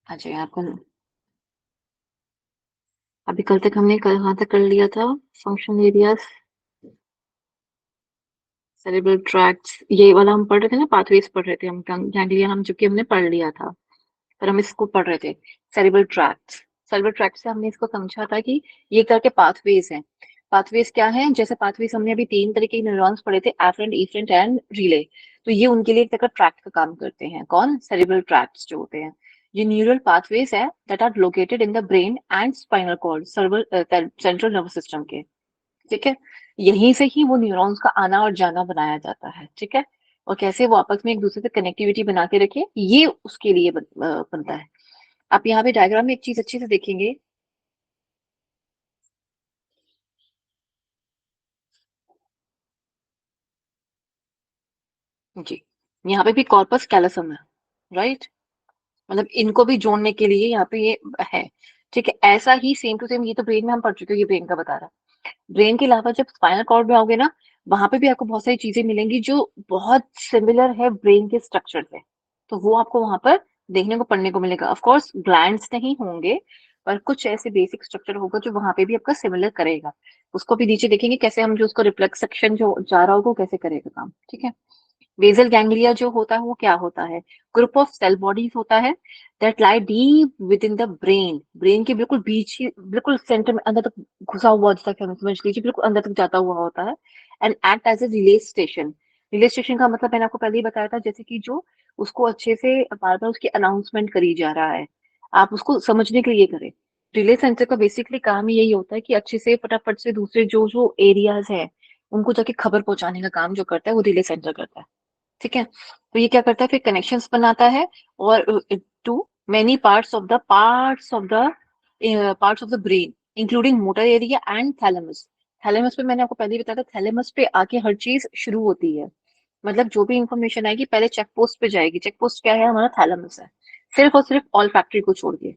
अच्छा, आपको अभी कल तक हमने कहाँ तक कर लिया था? फंक्शन एरियाज, सेरेब्रल ट्रैक्ट्स, ये वाला हम पढ़ रहे थे ना, पाथवेज पढ़ रहे थे हम, गैंग्लिया हम, जो कि हमने पढ़ लिया था, पर हम इसको पढ़ रहे थे। सेरेब्रल ट्रैक्ट्स, सेरेब्रल ट्रैक्ट से हमने इसको समझा था कि ये एक तरह के पाथवेज हैं। पाथवेज क्या है? जैसे पाथवेज हमने अभी तीन तरह के न्यूरॉन्स पढ़े थे, एफरेंट, इफरेंट एंड रिले। तो ये उनके लिए एक तरह का ट्रैक्ट का काम करते हैं। कौन? सेरेब्रल ट्रैक्ट्स जो होते हैं। ये न्यूरल पाथवेज है that are located in the brain and spinal cord, central nervous system के। ठीक है, यहीं से ही वो न्यूरॉन्स का आना और जाना बनाया जाता है। ठीक है, और कैसे वो आपस में एक दूसरे से कनेक्टिविटी बना के रखे, ये उसके लिए बनता है। आप यहाँ पे डायग्राम में एक चीज अच्छे से देखेंगे। जी, यहाँ पे भी कॉर्पस कैलोसम है, राइट? मतलब इनको भी जोड़ने के लिए यहाँ पे ये है। ठीक है, ऐसा ही सेम टू सेम, ये तो ब्रेन में हम पढ़ चुके हैं, ये ब्रेन का बता रहा है। ब्रेन के अलावा जब स्पाइनल कॉर्ड में आओगे ना, वहां पे भी आपको बहुत सारी चीजें मिलेंगी जो बहुत सिमिलर है ब्रेन के स्ट्रक्चर से। तो वो आपको वहां पर देखने को पढ़ने को मिलेगा। ऑफ कोर्स ग्लैंड्स नहीं होंगे, पर कुछ ऐसे बेसिक स्ट्रक्चर होगा जो वहां पे भी आपका सिमिलर करेगा। उसको भी नीचे देखेंगे कैसे हम, जो उसको रिफ्लेक्स सेक्शन जो जा रहा होगा वो कैसे करेगा काम। ठीक है, बेसल गैंग्लिया जो होता है वो क्या होता है? ग्रुप ऑफ सेल बॉडीज होता है that lie deep with in the brain, brain के बिल्कुल बीच ही, बिल्कुल सेंटर में अंदर तक घुसा हुआ, जैसा कि हम समझ लीजिए बिल्कुल अंदर तक जाता हुआ होता है। And act as a relay station. Relay station का मतलब मैंने आपको पहले ही बताया था, जैसे कि जो उसको अच्छे से बार बार उसकी अनाउंसमेंट करी जा रहा है, आप उसको समझने के लिए करें। रिले सेंटर का बेसिकली काम ही यही होता है कि अच्छे से फटाफट से दूसरे जो जो एरियाज है उनको जाके खबर पहुंचाने का काम जो करता है वो रिले सेंटर करता है। ठीक है, तो ये क्या करता है, फिर कनेक्शंस बनाता है, और to many parts of the brain, including motor area and thalamus. Thalamus पे मैंने आपको पहले ही बताया था, थैलेमस पे आके हर चीज शुरू होती है। मतलब जो भी इंफॉर्मेशन आएगी पहले चेक पोस्ट पे जाएगी। चेक पोस्ट क्या है? हमारा थैलेमस है, सिर्फ और सिर्फ ऑल फैक्ट्री को छोड़ के।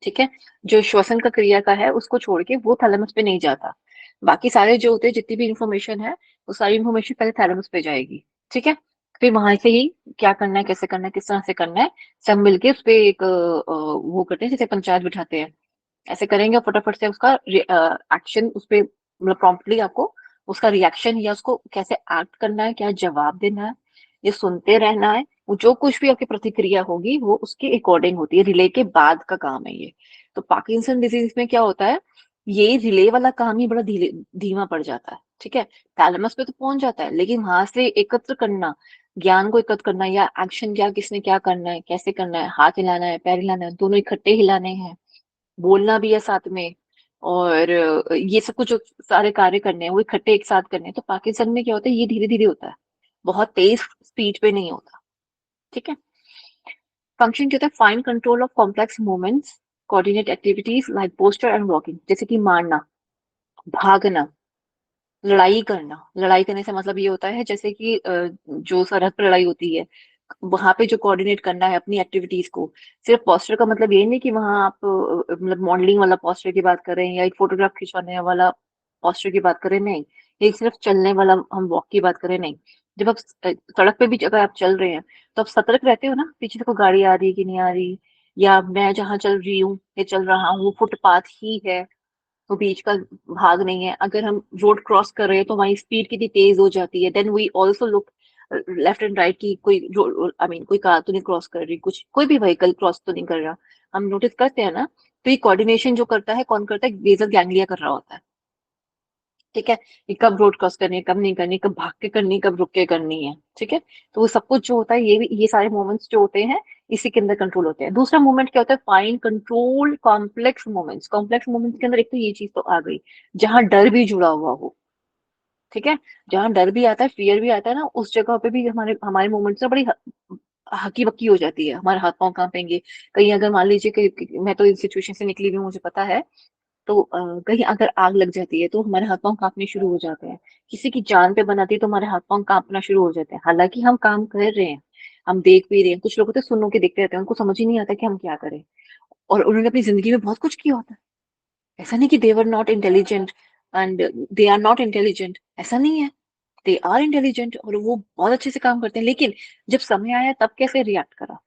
ठीक है, जो श्वसन का क्रिया का है उसको छोड़ के वो थैलेमस पे नहीं जाता। बाकी सारे जो होते हैं, जितनी भी इंफॉर्मेशन है, वो सारी इंफॉर्मेशन पहले थैलेमस पे जाएगी। ठीक है, फिर वहां से ही क्या करना है, कैसे करना है, किस तरह से करना है, सब मिलके उस पे एक वो करते हैं, जैसे पंचायत बिठाते हैं। ऐसे करेंगे और फटाफट से उसका एक्शन उस पे, मतलब प्रॉम्प्टली आपको उसका रिएक्शन या उसको कैसे एक्ट करना है, क्या जवाब देना है, ये सुनते रहना है। वो जो कुछ भी आपकी प्रतिक्रिया होगी वो उसके अकॉर्डिंग होती है। रिले के बाद का काम है ये। तो पार्किंसन डिजीज में क्या होता है, ये रिले वाला काम ही बड़ा धीमा पड़ जाता है। ठीक है, थैलेमस पे तो पहुंच जाता है, लेकिन वहां से एकत्र करना, ज्ञान को एकत्र करना, या एक्शन क्या, किसने क्या करना है, कैसे करना है, हाथ हिलाना है, पैर हिलाना है, दोनों इकट्ठे हिलाने हैं, बोलना भी है साथ में, और ये सब कुछ जो सारे कार्य करने हैं वो इकट्ठे एक साथ करने हैं। तो पाकिस्तान में क्या होता है, ये धीरे धीरे होता है, बहुत तेज स्पीड पे नहीं होता। ठीक है, फंक्शन क्या होता है, fine control of complex movements, coordinate activities like posture and walking, जैसे कि मारना, भागना, लड़ाई करना। लड़ाई करने से मतलब ये होता है जैसे कि जो सरहद पर लड़ाई होती है, वहां पे जो कोऑर्डिनेट करना है अपनी एक्टिविटीज को। सिर्फ पोस्टर का मतलब ये नहीं कि वहां आप मतलब मॉडलिंग वाला पोस्टर की बात करें या एक फोटोग्राफ खिंचवाने वाला पोस्टर की बात करें, नहीं। ये सिर्फ चलने वाला हम वॉक की बात करें, नहीं। जब आप सड़क पे भी अगर आप चल रहे हैं तो आप सतर्क रहते हो ना, पीछे से कोई गाड़ी आ रही है कि नहीं आ रही, या मैं जहाँ चल रही हूँ या चल रहा हूँ वो फुटपाथ ही है, तो बीच का भाग नहीं है। अगर हम रोड क्रॉस कर रहे हैं तो हमारी स्पीड कितनी तेज हो जाती है, then we also look left and right की कोई आई मीन कोई कार तो नहीं क्रॉस कर रही, कुछ कोई भी व्हीकल क्रॉस तो नहीं कर रहा। हम नोटिस करते हैं ना। तो ये कोऑर्डिनेशन जो करता है, कौन करता है? बेसल गैंग्लिया कर रहा होता है। ठीक है, कि कब रोड क्रॉस करनी है, कब नहीं करनी, कब भाग के करनी है, कब रुक के करनी है। ठीक है, तो वो सब कुछ जो होता है, ये भी, ये सारे मूवमेंट्स जो होते हैं इसी के अंदर कंट्रोल होते हैं। दूसरा मूवमेंट क्या होता है? Fine control complex movements. Complex movements के अंदर एक तो ये चीज तो आ गई, जहां डर भी जुड़ा हुआ हो। ठीक है, जहां डर भी आता है, फियर भी आता है ना, उस जगह पे भी हमारे हमारे मूवमेंट्स ना बड़ी हकी बक्की हो जाती है, हमारे हाथ पांव कांपेंगे। कहीं अगर मान लीजिए कि मैं तो इस सिचुएशन से निकली हुई हूँ, मुझे पता है। तो कहीं अगर आग लग जाती है तो हमारे हाथ पांव कांपने शुरू हो जाते हैं। किसी की जान पे बनाती है तो हमारे हाथ पांव कांपना शुरू हो जाते हैं, हालांकि हम काम कर रहे हैं, हम देख भी रहे हैं। कुछ लोग होते हैं सुन के देखते रहते हैं, उनको समझ ही नहीं आता कि हम क्या करें, और उन्होंने अपनी जिंदगी में बहुत कुछ किया होता है। ऐसा नहीं कि they're not intelligent and they are not intelligent, ऐसा नहीं है। दे आर इंटेलिजेंट और वो बहुत अच्छे से काम करते हैं, लेकिन जब समय आया तब कैसे रिएक्ट करा,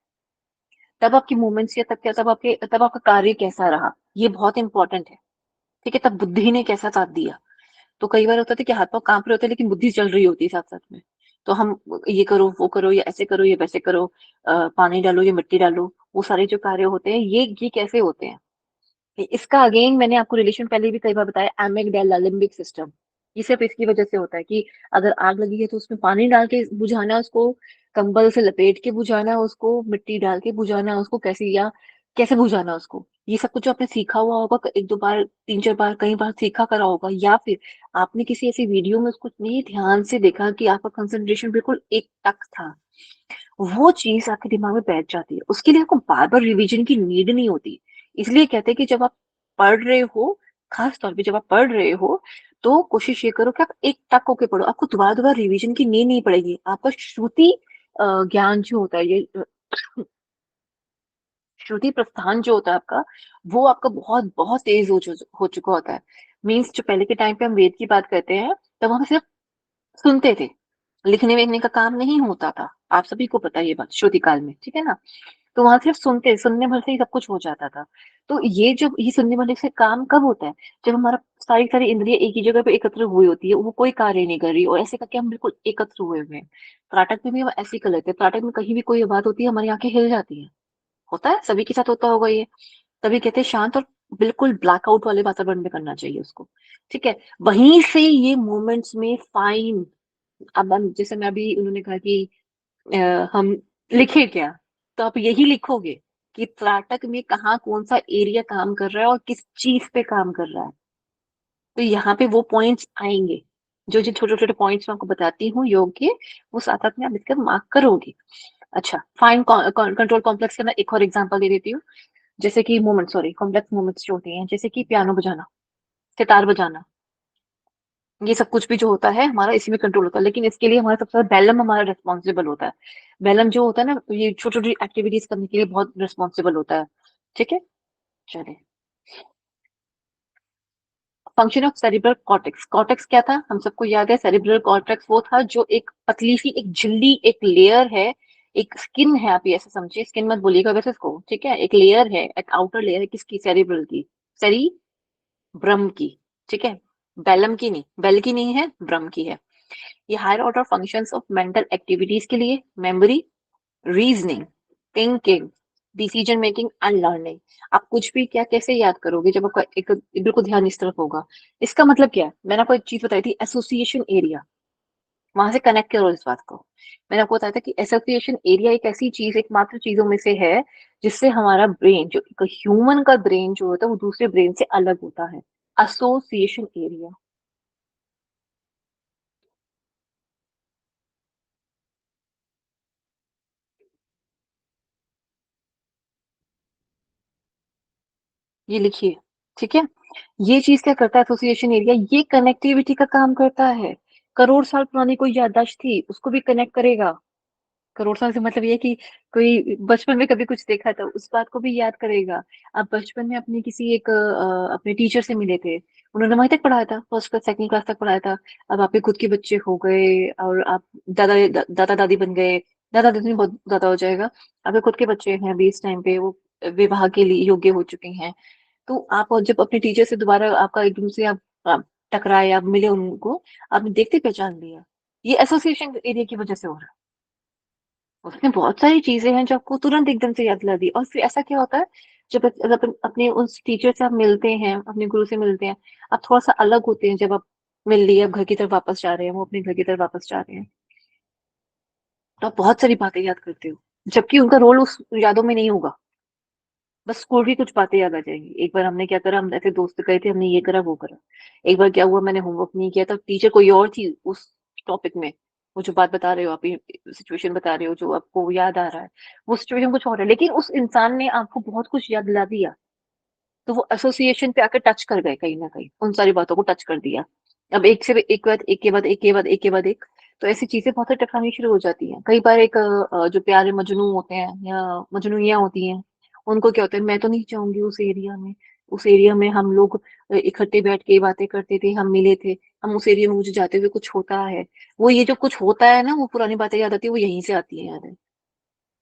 तब आपकी मूवमेंट्स या तब आपका कार्य कैसा रहा, ये बहुत इंपॉर्टेंट है। ठीक है, तब बुद्धि ने कैसा साथ दिया। तो कई बार होता था कि हाथ पांव कांप रहे होते हैं लेकिन बुद्धि चल रही होती है साथ साथ में। तो हम ये करो वो करो, ये ऐसे करो ये वैसे करो, पानी डालो ये मिट्टी डालो, वो सारे जो कार्य होते हैं ये कैसे होते हैं। इसका अगेन मैंने आपको रिलेशन पहले भी कई बार बताया, एमिगडाला लिम्बिक सिस्टम। ये सिर्फ इसकी वजह से होता है कि अगर आग लगी है तो उसमें पानी डाल के बुझाना उसको, कंबल से लपेट के बुझाना उसको, मिट्टी डाल के बुझाना उसको, कैसे या कैसे बुझाना उसको, ये सब कुछ जो आपने सीखा हुआ होगा, एक दो बार तीन चार बार कई बार सीखा करा होगा, या फिर आपने किसी ऐसी वीडियो में उसको नहीं ध्यान से देखा कि आपका कंसंट्रेशन बिल्कुल एक टक था, वो चीज आपके दिमाग में बैठ जाती है। उसके लिए आपको बार बार रिवीजन की नीड नहीं होती। इसलिए कहते हैं कि जब आप पढ़ रहे हो, खास तौर पे जब आप पढ़ रहे हो, तो कोशिश ये करो कि आप एक टक होके पढ़ो, आपको दोबारा दोबारा रिवीजन की नीड नहीं पड़ेगी। आपका श्रुति ज्ञान जो होता है, ये श्रुति प्रस्थान जो होता है आपका, वो आपका बहुत बहुत तेज हो चुका होता है। मीन्स जो पहले के टाइम पे हम वेद की बात करते हैं, तब हम सिर्फ सुनते थे, लिखने लिखने का काम नहीं होता था। आप सभी को पता है ये बात, श्रुति काल में, ठीक है ना। तो वहां सिर्फ सुनने भर से ही सब कुछ हो जाता था। तो ये जब ये सुनने वाले से काम कब होता है, जब हमारा सारी सारी इंद्रियां एक ही जगह पे एकत्र हुई होती है, वो कोई कार्य नहीं कर रही और ऐसे करके हम बिल्कुल एकत्र हुए हुए हैं। त्राटक में भी हम ऐसे ही कर लेते हैं, त्राटक में कहीं भी कोई बात होती है हमारी आंखें हिल जाती है। होता है, सभी के साथ होता होगा ये। तभी कहते हैं शांत और बिल्कुल ब्लैकआउट वाले वातावरण में करना चाहिए उसको। ठीक है, वहीं से ये मोमेंट्स में फाइन। अब जैसे मैं अभी उन्होंने कहा कि हम लिखे क्या, तो आप यही लिखोगे कि त्राटक में कहाँ कौन सा एरिया काम कर रहा है और किस चीज पे काम कर रहा है। तो यहाँ पे वो पॉइंट्स आएंगे, जो जो छोटे छोटे पॉइंट्स मैं आपको बताती हूँ योग के, वो साथ साथ में आप लिखकर मार्क करोगे। अच्छा, फाइन कंट्रोल कॉम्प्लेक्स का मैं एक और एग्जांपल दे देती हूँ। जैसे कि मोमेंट, सॉरी, कॉम्प्लेक्स मोमेंट्स जो होती हैं, जैसे कि पियानो बजाना, सितार बजाना, ये सब कुछ भी जो होता है हमारा इसी में कंट्रोल होता है। लेकिन इसके लिए हमारा सबसे ज्यादा बैलम हमारा रिस्पॉन्सिबल होता है। बैलम जो होता है ना, ये छोटी छोटी एक्टिविटीज करने के लिए बहुत रिस्पॉन्सिबल होता है। ठीक है, चलिए। Function of cerebral cortex, cortex क्या था हम सबको याद है, सेरिब्रल कॉर्टेक्स वो था जो एक पतली सी एक झिल्ली, एक लेयर है, एक स्किन है, आप ये ऐसे समझिए, स्किन मत बोलिएगा वैसे इसको, ठीक है, एक लेयर है, एक आउटर लेयर है, किसकी, सेरिब्रल की, सेरी ब्रह्म की। ठीक है, बेलम की नहीं, बेल की नहीं है, ब्रह्म की है। ये higher order functions of mental activities के लिए, memory, reasoning, thinking, decision making and learning. आप कुछ भी क्या कैसे याद करोगे जब आपका एक बिल्कुल ध्यान इस तरफ होगा। इसका मतलब क्या है, मैंने आपको एक चीज बताई थी, एसोसिएशन एरिया, वहां से कनेक्ट करो इस बात को। मैंने आपको बताया था कि एसोसिएशन एरिया एक ऐसी चीज, एक मात्र चीजों में से है जिससे हमारा ब्रेन, जो एक ह्यूमन का ब्रेन जो होता है वो दूसरे ब्रेन से अलग होता है। Association area. ये लिखिए, ठीक है। ये चीज क्या करता है, एसोसिएशन एरिया, ये कनेक्टिविटी का काम करता है। करोड़ साल पुरानी कोई याददाश्त थी उसको भी कनेक्ट करेगा। करोड़ साल से मतलब ये है कि कोई बचपन में कभी कुछ देखा था उस बात को भी याद करेगा। आप बचपन में अपने किसी एक अपने टीचर से मिले थे, उन्होंने वहीं तक पढ़ाया था, फर्स्ट क्लास सेकंड क्लास तक पढ़ाया था। अब आपके खुद के बच्चे हो गए और आप दादा दादी बन गए, दादा दादी नहीं, बहुत ज्यादा हो जाएगा। आपके खुद के बच्चे हैं अभी इस टाइम पे, वो विवाह के लिए योग्य हो चुके हैं। तो आप और जब अपने टीचर से दोबारा आपका एकदम से आप टकराए, आप मिले उनको, आपने देखते पहचान लिया, ये एसोसिएशन एरिया की वजह से हो रहा है। उसमें बहुत सारी चीजें हैं जो आपको तुरंत एकदम से याद दिला दी। और फिर ऐसा क्या होता है, जब अपने उस टीचर से आप मिलते हैं, अपने गुरु से मिलते हैं, आप थोड़ा सा अलग होते हैं, जब आप मिल लिए, आप घर की तरफ वापस जा रहे हैं, वो अपने घर की तरफ वापस जा रहे हैं, तो आप बहुत सारी बातें याद करते हो, जबकि उनका रोल उस यादों में नहीं होगा। बस स्कूल की कुछ बातें याद आ जाएंगी, एक बार हमने क्या करा, हम ऐसे दोस्त गए थे, हमने ये करा वो करा। एक बार क्या हुआ, मैंने होमवर्क नहीं किया था, टीचर कोई और थी उस टॉपिक में, वो जो बात बता रहे हो आप, सिचुएशन बता रहे हो जो आपको याद आ रहा है, वो सिचुएशन कुछ और है, लेकिन उस इंसान ने आपको बहुत कुछ याद दिला दिया। तो वो एसोसिएशन पे आकर टच कर गए, कहीं ना कहीं उन सारी बातों को टच कर दिया। अब एक से एक के बाद एक के बाद एक के बाद एक के बाद एक, तो ऐसी चीजें बहुत सारी टकरानी शुरू हो जाती हैं। कई बार एक जो प्यारे मजनू होते हैं या मजनूइयां होती हैं, उनको क्या होता है, मैं तो नहीं चाहूंगी उस एरिया में, उस एरिया में हम लोग इकट्ठे बैठ के बातें करते थे, हम मिले थे, हम उस एरिया में मुझे जाते हुए कुछ होता है। वो ये जो कुछ होता है ना, वो पुरानी बातें याद आती है, वो यहीं से आती है याद है।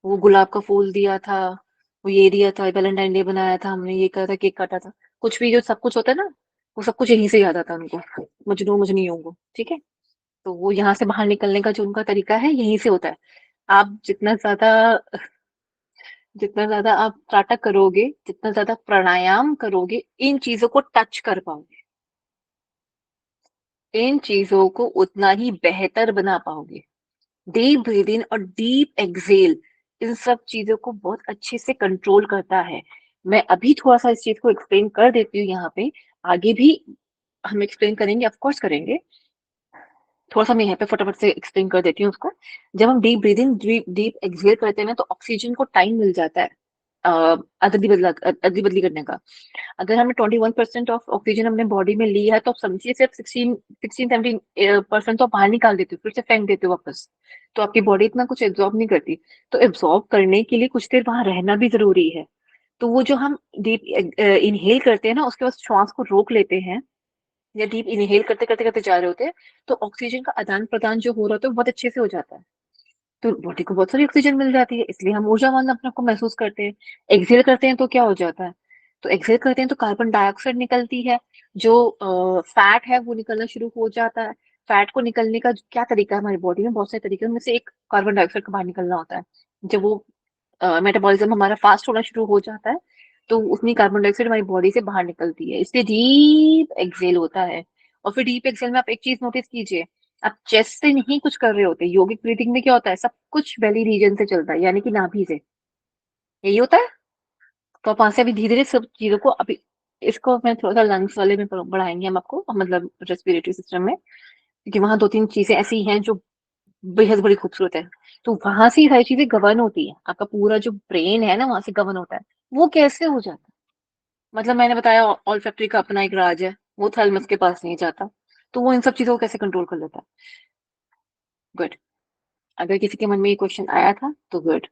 वो गुलाब का फूल दिया था, वो ये दिया था, वैलेंटाइन डे बनाया था हमने, ये करा था, केक काटा था। कुछ भी जो सब कुछ होता है ना, वो सब कुछ यहीं से याद आता है उनको, मजनू मजनियों को। ठीक है। तो वो यहाँ से बाहर निकलने का जो उनका तरीका है, यहीं से होता है। आप जितना ज्यादा आप त्राटक करोगे, जितना ज्यादा प्राणायाम करोगे, इन चीजों को टच कर पाओगे, इन चीजों को उतना ही बेहतर बना पाओगे। डीप ब्रीदिंग और डीप एक्सेल इन सब चीजों को बहुत अच्छे से कंट्रोल करता है। मैं अभी थोड़ा सा इस चीज को एक्सप्लेन कर देती हूँ यहाँ पे। आगे भी हम एक्सप्लेन करेंगे, ऑफ कोर्स करेंगे। थोड़ा सा मैं यहाँ पे फटाफट से एक्सप्लेन कर देती हूँ उसको। जब हम deep breathing, deep deep exhale करते हैं ना, तो ऑक्सीजन को टाइम मिल जाता है अदली बदली करने का। अगर हमने 21% ऑफ ऑक्सीजन अपने बॉडी में लिया है, तो आप समझिए सिर्फ 16-17% तो आप बाहर निकाल देते हो, फिर से फेंक देते हो वापस। तो आपकी बॉडी इतना कुछ एब्जॉर्ब नहीं करती। तो एब्जॉर्ब करने के लिए कुछ देर वहां रहना भी जरूरी है। तो वो जो हम डीप इनहेल करते हैं ना, उसके बाद श्वास को रोक लेते हैं, या डीप इनहेल करते करते करते जा रहे होते हैं, तो ऑक्सीजन का आदान प्रदान जो हो रहा होता है वो बहुत अच्छे से हो जाता है। तो बॉडी को बहुत सारी ऑक्सीजन मिल जाती है, इसलिए हम ऊर्जावान अपने को महसूस करते हैं। एक्सेल करते हैं तो क्या हो जाता है? तो एक्सेल करते हैं तो कार्बन डाइऑक्साइड निकलती है, जो फैट है वो निकलना शुरू हो जाता है। फैट को निकलने का क्या तरीका है? हमारी बॉडी में बहुत सारे तरीके हैं, उनमें से एक कार्बन डाइऑक्साइड का बाहर निकलना होता है। जब वो मेटाबॉलिज्म हमारा फास्ट होना शुरू हो जाता है, तो उतनी कार्बन डाइऑक्साइड हमारी बॉडी से बाहर निकलती है, इसलिए डीप एक्सेल होता है। और फिर डीप एक्सेल में आप एक चीज नोटिस कीजिए, आप चेस्ट से नहीं कुछ कर रहे होते। योगिक ब्रीथिंग में क्या होता है? सब कुछ बेली रीजन से चलता है, यानी कि नाभि से। यही होता है। तो आप वहां से अभी धीरे धीरे सब चीजों को अभी, इसको मैं थोड़ा सा लंग्स वाले में बढ़ाएंगे हम आपको, मतलब रेस्पिरेटरी सिस्टम में, क्योंकि वहां दो तीन चीजें ऐसी हैं जो बेहद बड़ी खूबसूरत है। तो वहां से ये सारी चीजें गवर्न होती है, आपका पूरा जो ब्रेन है ना, वहां से गवर्न होता है। वो कैसे हो जाता है? मतलब मैंने बताया, ऑल फैक्ट्री का अपना एक राज है, वो थैलेमस के पास नहीं जाता। तो वो इन सब चीजों को कैसे कंट्रोल कर लेता है? गुड। अगर किसी के मन में ये क्वेश्चन आया था तो गुड।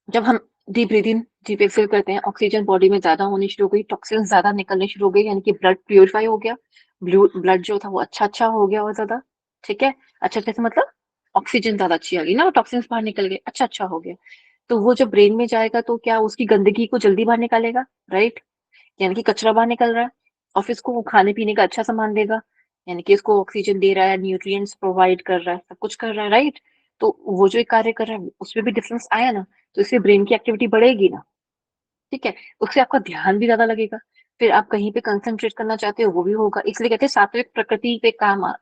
जब हम डीप ब्रीदिंग, डीप एक्सेल करते हैं, ऑक्सीजन बॉडी में ज्यादा होनी शुरू हो गई, टॉक्सिन ज्यादा निकलने शुरू हो गई, यानी कि ब्लड प्यूरिफाई हो गया। ब्लड जो था वो अच्छा अच्छा हो गया और ज्यादा। ठीक है। अच्छा कैसे मतलब? ऑक्सीजन ज्यादा अच्छी आ गई ना, टॉक्सिन्स बाहर निकल गए, अच्छा अच्छा हो गया। तो वो जब ब्रेन में जाएगा तो क्या उसकी गंदगी को जल्दी बाहर निकालेगा? राइट। यानी कि कचरा बाहर निकल रहा है। और फिर इसको वो खाने पीने का अच्छा सामान देगा, यानी कि इसको ऑक्सीजन दे रहा है, न्यूट्रिएंट्स प्रोवाइड कर रहा है, सब कुछ कर रहा है, राइट। तो वो जो एक कार्य कर रहा है उसमें भी डिफरेंस आया ना, तो इससे ब्रेन की एक्टिविटी बढ़ेगी ना। ठीक है। उससे आपका ध्यान भी ज्यादा लगेगा। फिर आप कहीं पे कंसंट्रेट करना चाहते हो वो भी होगा। इसलिए कहते हैं सात्विक प्रकृति पे काम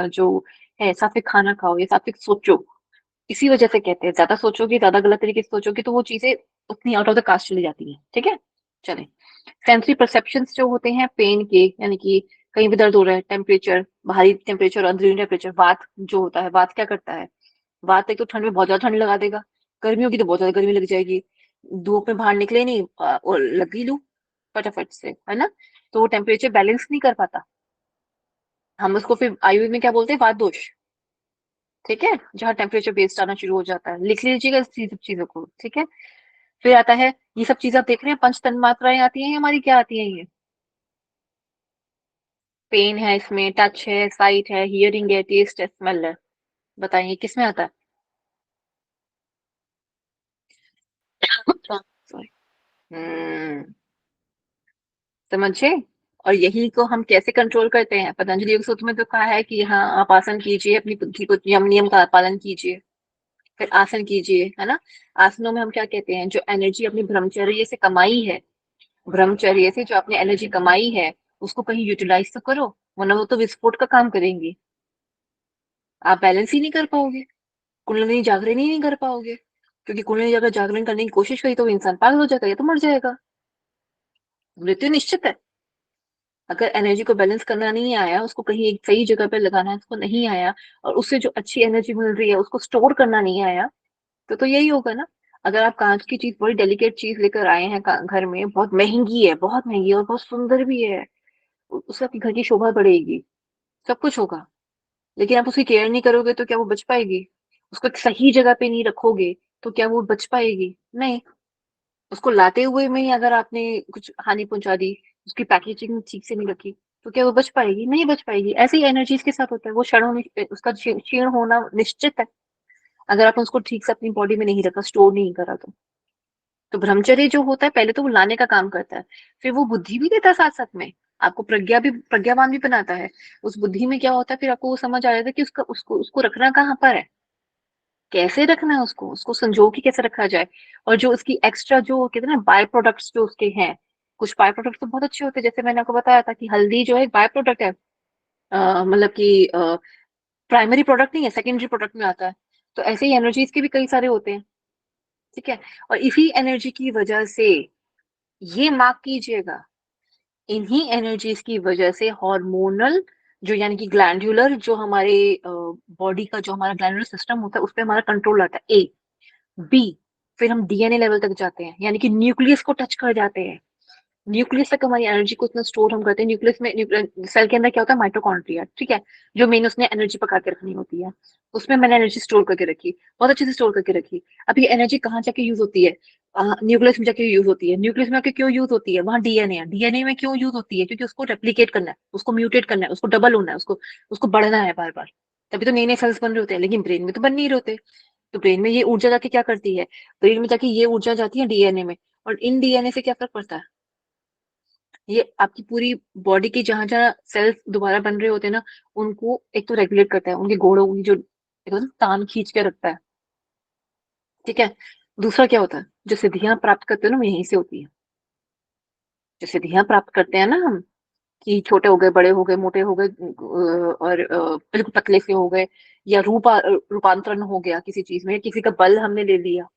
जो है, सात्विक खाना खाओ या सात्विक सोचो। इसी वजह से कहते हैं, ज्यादा सोचोगे, ज्यादा गलत तरीके से सोचोगे, तो वो चीजें उतनी आउट ऑफ द कास्ट चली जाती है। ठीक है। चले। सेंसरी परसेप्शंस जो होते हैं पेन के, यानी कि कहीं भी दर्द हो रहा है, टेम्परेचर, बाहरी टेम्परेचर, अंदरूनी टेम्परेचर, वात जो होता है, वात क्या करता है? वात एक तो ठंड में बहुत ज्यादा ठंड लगा देगा, गर्मी होगी तो बहुत ज्यादा गर्मी लग जाएगी। धूप में बाहर निकले नहीं और लगी लू फटाफट से, है ना। तो वो टेम्परेचर बैलेंस नहीं कर पाता। हम उसको फिर आयुर्वेद में क्या बोलते हैं? वात दोष। ठीक है। जहाँ टेम्परेचर बेस्ड आना शुरू हो जाता है, लिख लीजिएगा इस सब चीजों को। ठीक है। फिर आता है, ये सब चीजें आप देख रहे हैं, पंच तन मात्राएं आती हैं हमारी, क्या आती हैं ये? पेन है, इसमें टच है, साइट है, हियरिंग है, टेस्ट है, स्मेल है। बताइए किस में आता है? सॉरी। हम्म। समझे? और यही को हम कैसे कंट्रोल करते हैं? पतंजलि योग सूत्र में तो कहा है कि हाँ आप आसन कीजिए, अपनी बुद्धि को यम नियम का पालन कीजिए, फिर आसन कीजिए, है ना। आसनों में हम क्या कहते हैं? जो एनर्जी अपनी ब्रह्मचर्य से कमाई है, ब्रह्मचर्य से जो आपने एनर्जी कमाई है, उसको कहीं यूटिलाइज तो करो, वरना वो तो विस्फोट का काम करेंगी। आप बैलेंस ही नहीं कर पाओगे, कुंडलिनी जागरण ही नहीं कर पाओगे। क्योंकि कुंडलिनी अगर जागरण करने की कोशिश करी तो वो इंसान पागल हो जाएगा या तो मर जाएगा। मृत्यु निश्चित है। अगर एनर्जी को बैलेंस करना नहीं आया, उसको कहीं एक सही जगह पे लगाना है, उसको नहीं आया, और उससे जो अच्छी एनर्जी मिल रही है उसको स्टोर करना नहीं आया, तो यही होगा ना। अगर आप कांच की चीज, बड़ी डेलिकेट चीज लेकर आए हैं घर में, बहुत महंगी है, बहुत महंगी है और बहुत सुंदर भी है, उससे आपकी घर की शोभा बढ़ेगी, सब कुछ होगा। लेकिन आप उसकी केयर नहीं करोगे तो क्या वो बच पाएगी? उसको एक सही जगह पे नहीं रखोगे तो क्या वो बच पाएगी? नहीं। उसको लाते हुए में ही अगर आपने कुछ हानि पहुंचा दी, उसकी पैकेजिंग ठीक से नहीं रखी, तो क्या वो बच पाएगी? नहीं बच पाएगी। ऐसे ही एनर्जीज के साथ होता है, वो उसका क्षीण होना निश्चित है, अगर आपने उसको ठीक से अपनी बॉडी में नहीं रखा, स्टोर नहीं करा तो। तो ब्रह्मचर्य जो होता है पहले तो वो लाने का काम करता है, फिर वो बुद्धि भी देता है साथ साथ में, आपको प्रज्ञावान भी बनाता है। उस बुद्धि में क्या होता है, फिर आपको वो समझ आ जाता है कि उसका उसको उसको रखना कहाँ पर है, कैसे रखना है उसको, उसको संजो के कैसे रखा जाए। और जो उसकी एक्स्ट्रा जो कहते हैं ना बाय प्रोडक्ट्स जो उसके हैं, कुछ बाय प्रोडक्ट्स तो बहुत अच्छे होते हैं, जैसे मैंने आपको बताया था कि हल्दी जो है बाय प्रोडक्ट है, मतलब कि प्राइमरी प्रोडक्ट नहीं है, सेकेंडरी प्रोडक्ट में आता है। तो ऐसे ही एनर्जीज के भी कई सारे होते हैं, ठीक है। और इसी एनर्जी की वजह से, ये मार्क कीजिएगा, इन्हीं एनर्जीज की वजह से हार्मोनल जो यानी कि ग्लैंडुलर जो हमारे बॉडी का जो हमारा ग्लैंडुलर सिस्टम होता है उस पर हमारा कंट्रोल आता है, ए। बी, फिर हम डीएनए लेवल तक जाते हैं, यानी कि न्यूक्लियस को टच कर जाते हैं। न्यूक्लियस तक हमारी एनर्जी को इतना स्टोर हम करते हैं। न्यूक्लियस में सेल के अंदर क्या होता है, माइटोकॉन्ड्रिया, ठीक है, जो मेन उसने एनर्जी पका के रखनी होती है, उसमें मैंने एनर्जी स्टोर करके रखी, बहुत अच्छे से स्टोर करके रखी। अब ये एनर्जी कहाँ जाके यूज होती है, न्यूक्लियस में जाके यूज होती है। न्यूक्लियस में आके क्यों यूज होती है, वहाँ डीएनए है, डीएनए में क्यों यूज होती है, क्योंकि उसको रेप्लीकेट करना है, उसको म्यूटेट करना है, उसको डबल होना है, उसको उसको बढ़ना है बार बार, तभी तो नए नए सेल्स बन रहे होते हैं, लेकिन ब्रेन में तो बन नहीं रहे होते। तो ब्रेन में ये ऊर्जा जाके क्या करती है, ब्रेन में जाके ये ऊर्जा जाती है डीएनए में, और इन डीएनए से क्या फर्क पड़ता है, ये आपकी पूरी बॉडी की जहां जहां सेल्स दोबारा बन रहे होते हैं ना, उनको एक तो रेगुलेट करता है, उनके घोड़ों की जो एक होता है ना, तान खींच के रखता है, ठीक है। दूसरा क्या होता है, जो सिद्धियां प्राप्त करते हैं ना वो यहीं से होती है। जो सिद्धियां प्राप्त करते हैं ना हम, कि छोटे हो गए, बड़े हो गए, मोटे हो गए, और बिल्कुल पतले से हो गए, या रूपांतरण हो गया किसी चीज में, किसी का बल हमने ले लिया,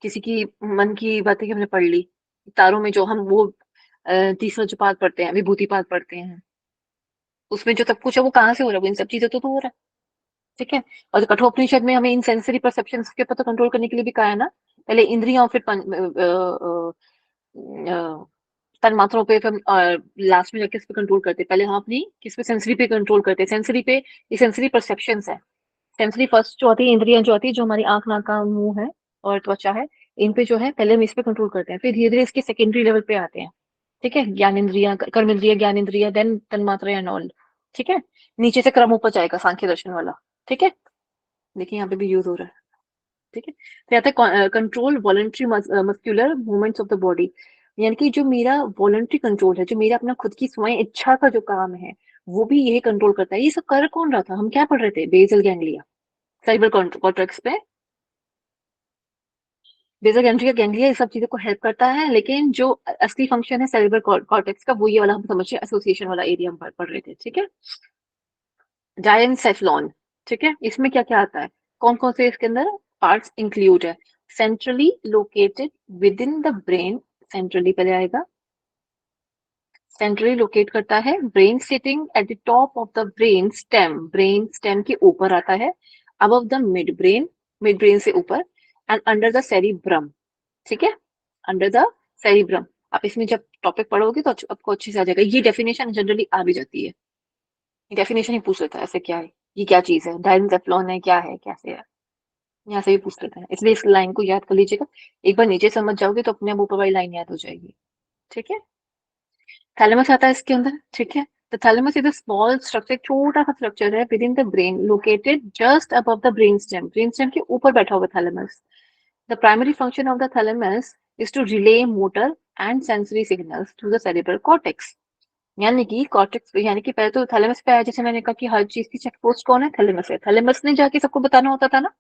किसी की मन की बातें हमने पढ़ ली, तारों में जो हम वो तीसरा जो पाठ पढ़ते हैं, विभूति पाठ पढ़ते हैं, उसमें जो सब कुछ है वो कहाँ से हो रहा है, वो इन सब चीजों तो हो रहा है, ठीक है। और कठोपनिषद में हमें इन सेंसरी परसेप्शन के ऊपर तो कंट्रोल करने के लिए भी कहा है ना, पहले इंद्रियों, फिर तन मात्रों पे, फिर लास्ट में जाके इस पे कंट्रोल करते हैं। पहले हम अपनी किस पे, सेंसरी पे कंट्रोल करते हैं, सेंसरी पे, ये सेंसरी परसेप्शन है। सेंसरी फर्स्ट जो आती है, इंद्रियां जो आती है, जो हमारी आंख, नाक, कान, मुंह है और त्वचा है, इन पे जो है पहले हम इस पे कंट्रोल करते हैं, फिर धीरे धीरे इसके सेकेंडरी लेवल पे आते हैं, ठीक है, ज्ञान इंद्रिया, कर्म इंद्रिया, ज्ञान इंद्रिया, देन तन्मात्रा एंड ऑल, ठीक है। नीचे से क्रम ऊपर जाएगा, सांख्य दर्शन वाला, ठीक है। देखिए यहाँ पे भी यूज हो रहा है, ठीक है। फिर आता है control voluntary muscular movements of the body, यानी कि जो मेरा वॉलंटरी कंट्रोल है, जो मेरा अपना खुद की स्वयं इच्छा का जो काम है, वो भी यही कंट्रोल करता है। ये सब कर कौन रहा था, हम क्या पढ़ रहे थे, बेसल गैंग्लिया, सेरिब्रल कॉर्टेक्स पे, बेसल गैंग्लिया, गैंग्लिया ये सब चीजों को हेल्प करता है, लेकिन जो असली फंक्शन है सेरिब्रल कॉर्टेक्स का, वो ये वाला हम समझिए एसोसिएशन वाला एरिया हम पढ़ रहे थे, ठीक है। डायनसेफ्लॉन, ठीक है, इसमें क्या क्या आता है, कौन कौन से इसके अंदर पार्ट्स इंक्लूड है, centrally located with in the brain, centrally पहले आएगा, सेंट्रली लोकेट करता है, brain sitting at the top of the brain stem के ऊपर आता है, अबव द मिड ब्रेन से ऊपर, एंड अंडर द सेरिब्रम, ठीक है, अंडर द सेरिब्रम। आप इसमें जब टॉपिक पढ़ोगे तो आपको अच्छे से आ जाएगा, ये डेफिनेशन जनरली आ भी जाती है, डेफिनेशन ही पूछ लेता है ऐसे क्या है, ये क्या चीज है, डायनसेफ्लॉन है, क्या है, कैसे है, यहाँ से भी पूछ लेता है, इसलिए इस लाइन को याद कर लीजिएगा। एक बार नीचे समझ जाओगे तो अपने आप ऊपर वाली लाइन याद हो जाएगी, ठीक है। थैलेमस आता है इसके अंदर, ठीक है। The thalamus is a small structure, छोटा सा स्ट्रक्चर है within the brain, located just above the brain stem के ऊपर बैठा हुआ thalamus. The primary function of the thalamus is to relay motor and sensory signals to the cerebral cortex, यानी कि cortex, यानी कि पहले तो थैलेमस पे आया, जैसे मैंने कहा कि हर चीज की चेक पोस्ट कौन है, थैलेमस है, थैलेमस ने जाके सबको बताना होता था ना,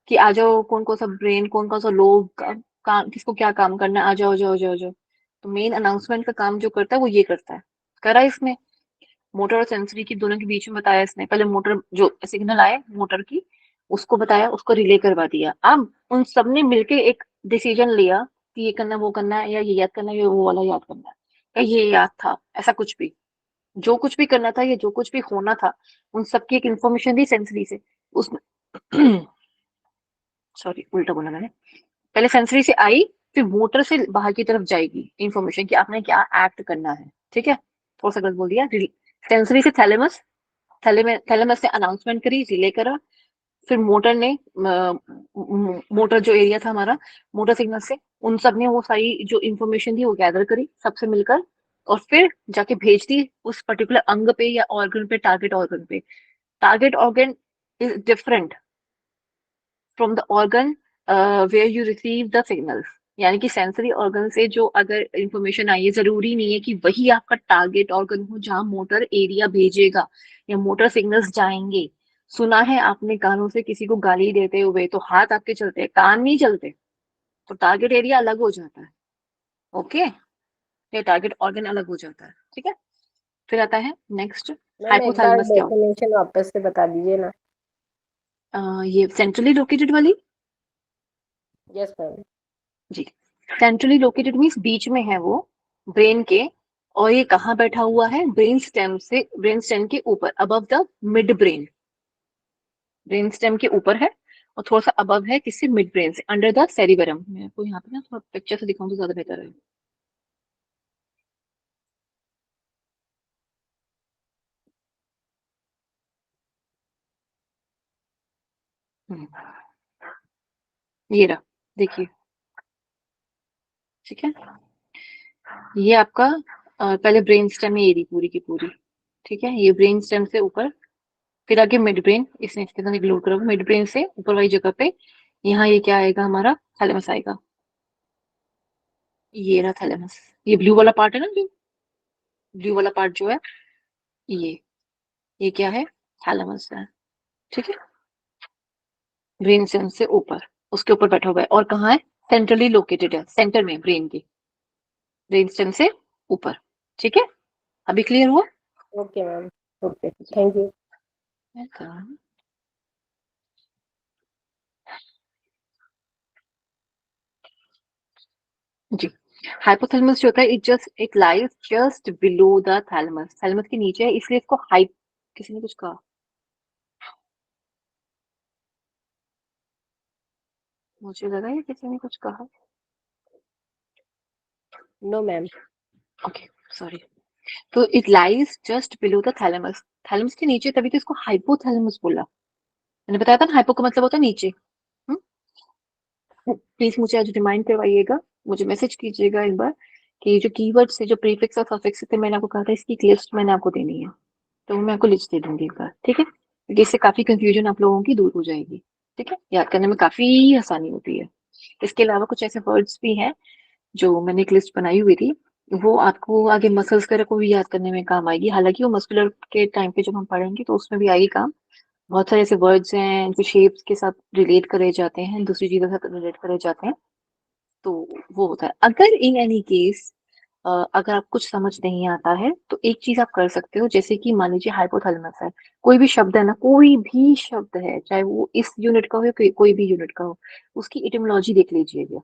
कि आ जाओ, कौन कौन सा ब्रेन, कौन कौन सा लोग किसको क्या काम करना है, आ जाओ जाओ जाओ जाओ। तो मेन अनाउंसमेंट का काम जो करता है वो ये करता है, करा इसने, मोटर और सेंसरी की दोनों के बीच में बताया इसने, पहले मोटर जो सिग्नल आए मोटर की, उसको बताया, उसको रिले करवा दिया, अब उन सब ने मिलके एक डिसीजन लिया कि ये करना, वो करना है, या ये याद करना है, या वो वाला याद करना है, या ये याद था, ऐसा कुछ भी, जो कुछ भी करना था या जो कुछ भी होना था, उन सबकी एक इंफॉर्मेशन दी सेंसरी से, उस सॉरी उल्टा बोला मैंने, पहले सेंसरी से आई, फिर मोटर से बाहर की तरफ जाएगी इंफॉर्मेशन कि आपने क्या एक्ट करना है, ठीक है, थोड़ा सा गलत बोल दिया, सेंसरी से थैलेमस, थैलेमस ने अनाउंसमेंट करी, रिले करा, फिर मोटर ने मोटर जो एरिया था हमारा, मोटर सिग्नल से उन सब ने वो सारी जो इंफॉर्मेशन थी वो गैदर करी सबसे मिलकर, और फिर जाके भेज दी उस पर्टिकुलर अंग पे या ऑर्गन पे, टारगेट ऑर्गन पे। Target organ is different from the organ where you receive the signals, यानी कि सेंसरी ऑर्गन से जो अगर इंफॉर्मेशन आई है, जरूरी नहीं है कि वही आपका टारगेट ऑर्गन हो जहां मोटर एरिया भेजेगा या मोटर सिग्नल्स जाएंगे। सुना है आपने कानों से किसी को गाली देते हुए, तो हाथ आपके चलते हैं, कान नहीं चलते, तो टारगेट एरिया अलग हो जाता है। ओके, ये टारगेट ऑर्गन अलग हो जाता है। ठीक है, फिर आता है नेक्स्ट, मैम एक बार हाइपोथैलेमस। क्या होता डेफिनेशन वापस से बता दीजिए ना। है? ये सेंट्रली लोकेटेड वाली। Yes ma'am. जी, सेंट्रली लोकेटेड मीन्स बीच में है वो, ब्रेन के। और ये कहाँ बैठा हुआ है? ब्रेन स्टेम से, ब्रेन स्टेम के ऊपर, above the mid brain. Brain stem के ऊपर है और थोड़ा सा अबव है, किससे? मिड ब्रेन से, अंडर द सेरिबेरम। मैं आपको यहाँ पे ना थोड़ा पिक्चर से दिखाऊं तो ज्यादा बेहतर है। हम्म, ये रहा, देखिए। ठीक है, ये आपका पहले ब्रेन स्टेम है, ये पूरी की पूरी। ठीक है, ये ब्रेन स्टेम से ऊपर, फिर आगे मिड ब्रेन, इसने इसके साथ इंक्लूड करो, मिड ब्रेन से ऊपर वाली जगह पे यहाँ ये क्या आएगा हमारा? थैलेमस आएगा। ये रहा थैलेमस, ये ब्लू वाला पार्ट है ना, जो ब्लू वाला पार्ट जो है, ये ये क्या है? थैलेमस है। ठीक है, ब्रेन स्टेम से ऊपर, उसके ऊपर बैठा हुआ है, और कहाँ है? सेंट्रली लोकेटेड है, सेंटर में ब्रेन के, ब्रेन स्टेम से ऊपर। ठीक है, अभी क्लियर हुआ? Okay ma'am. Okay, thank you. Welcome. जी, हाइपोथैलेमस जो होता है, it lies just below the thalamus, thalamus के नीचे है, इसलिए इसको हाइप, किसी ने कुछ कहा, मुझे लगा ये किसी ने कुछ कहा। No ma'am. Okay, sorry. तो it lies just below the thalamus, thalamus के नीचे, तभी तो इसको हाइपोथैलेमस बोला। मैंने बताया था ना, हाइपो का मतलब होता है नीचे। प्लीज मुझे आज रिमाइंड करवाइएगा, मुझे मैसेज कीजिएगा एक बार, कि जो कीवर्ड से, जो प्रीफिक्स और सफिक्स थे, मैंने आपको कहा था इसकी एक लिस्ट मैंने आपको देनी है, तो मैं आपको लिस्ट दे दूंगी एक बार। ठीक है, क्योंकि इससे काफी कंफ्यूजन आप लोगों की दूर हो जाएगी। ठीक है, याद करने में काफी आसानी होती है। इसके अलावा कुछ ऐसे वर्ड्स भी हैं जो मैंने एक लिस्ट बनाई हुई थी, वो आपको आगे मसल्स वगैरह को भी याद करने में काम आएगी। हालांकि वो मस्कुलर के टाइम पे जब हम पढ़ेंगे तो उसमें भी आएगी काम। बहुत सारे ऐसे वर्ड्स हैं जो शेप्स के साथ रिलेट करे जाते हैं, दूसरी चीजों के साथ रिलेट करे जाते हैं, तो वो होता है। अगर इन एनी केस अगर आप कुछ समझ नहीं आता है, तो एक चीज आप कर सकते हो, जैसे कि मान लीजिए हाइपोथैलेमस है, कोई भी शब्द है ना, कोई भी शब्द है, चाहे वो इस यूनिट का हो या कोई भी यूनिट का हो, उसकी इटिमोलॉजी देख लीजिएगा।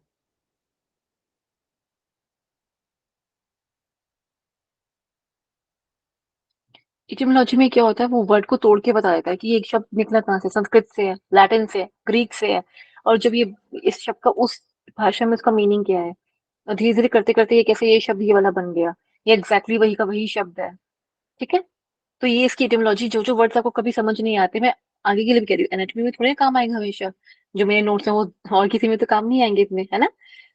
इटिमोलॉजी में क्या होता है, वो वर्ड को तोड़ के बता देता है कि ये एक शब्द निकला कहाँ से, संस्कृत से है, लैटिन से है, ग्रीक से है, और जब ये इस शब्द का उस भाषा में उसका मीनिंग क्या है, और धीरे धीरे करते करते ये कैसे ये शब्द ये वाला बन गया, ये एग्जैक्टली वही का वही शब्द है। ठीक है, तो ये इसकी एटिमोलॉजी, जो जो वर्ड्स आपको कभी समझ नहीं आते, मैं आगे के लिए भी कह रही हूँ, एनाटॉमी में थोड़े ना काम आएगा हमेशा, जो मेरे नोट्स हैं वो और किसी में तो काम नहीं आएंगे इतने, है ना?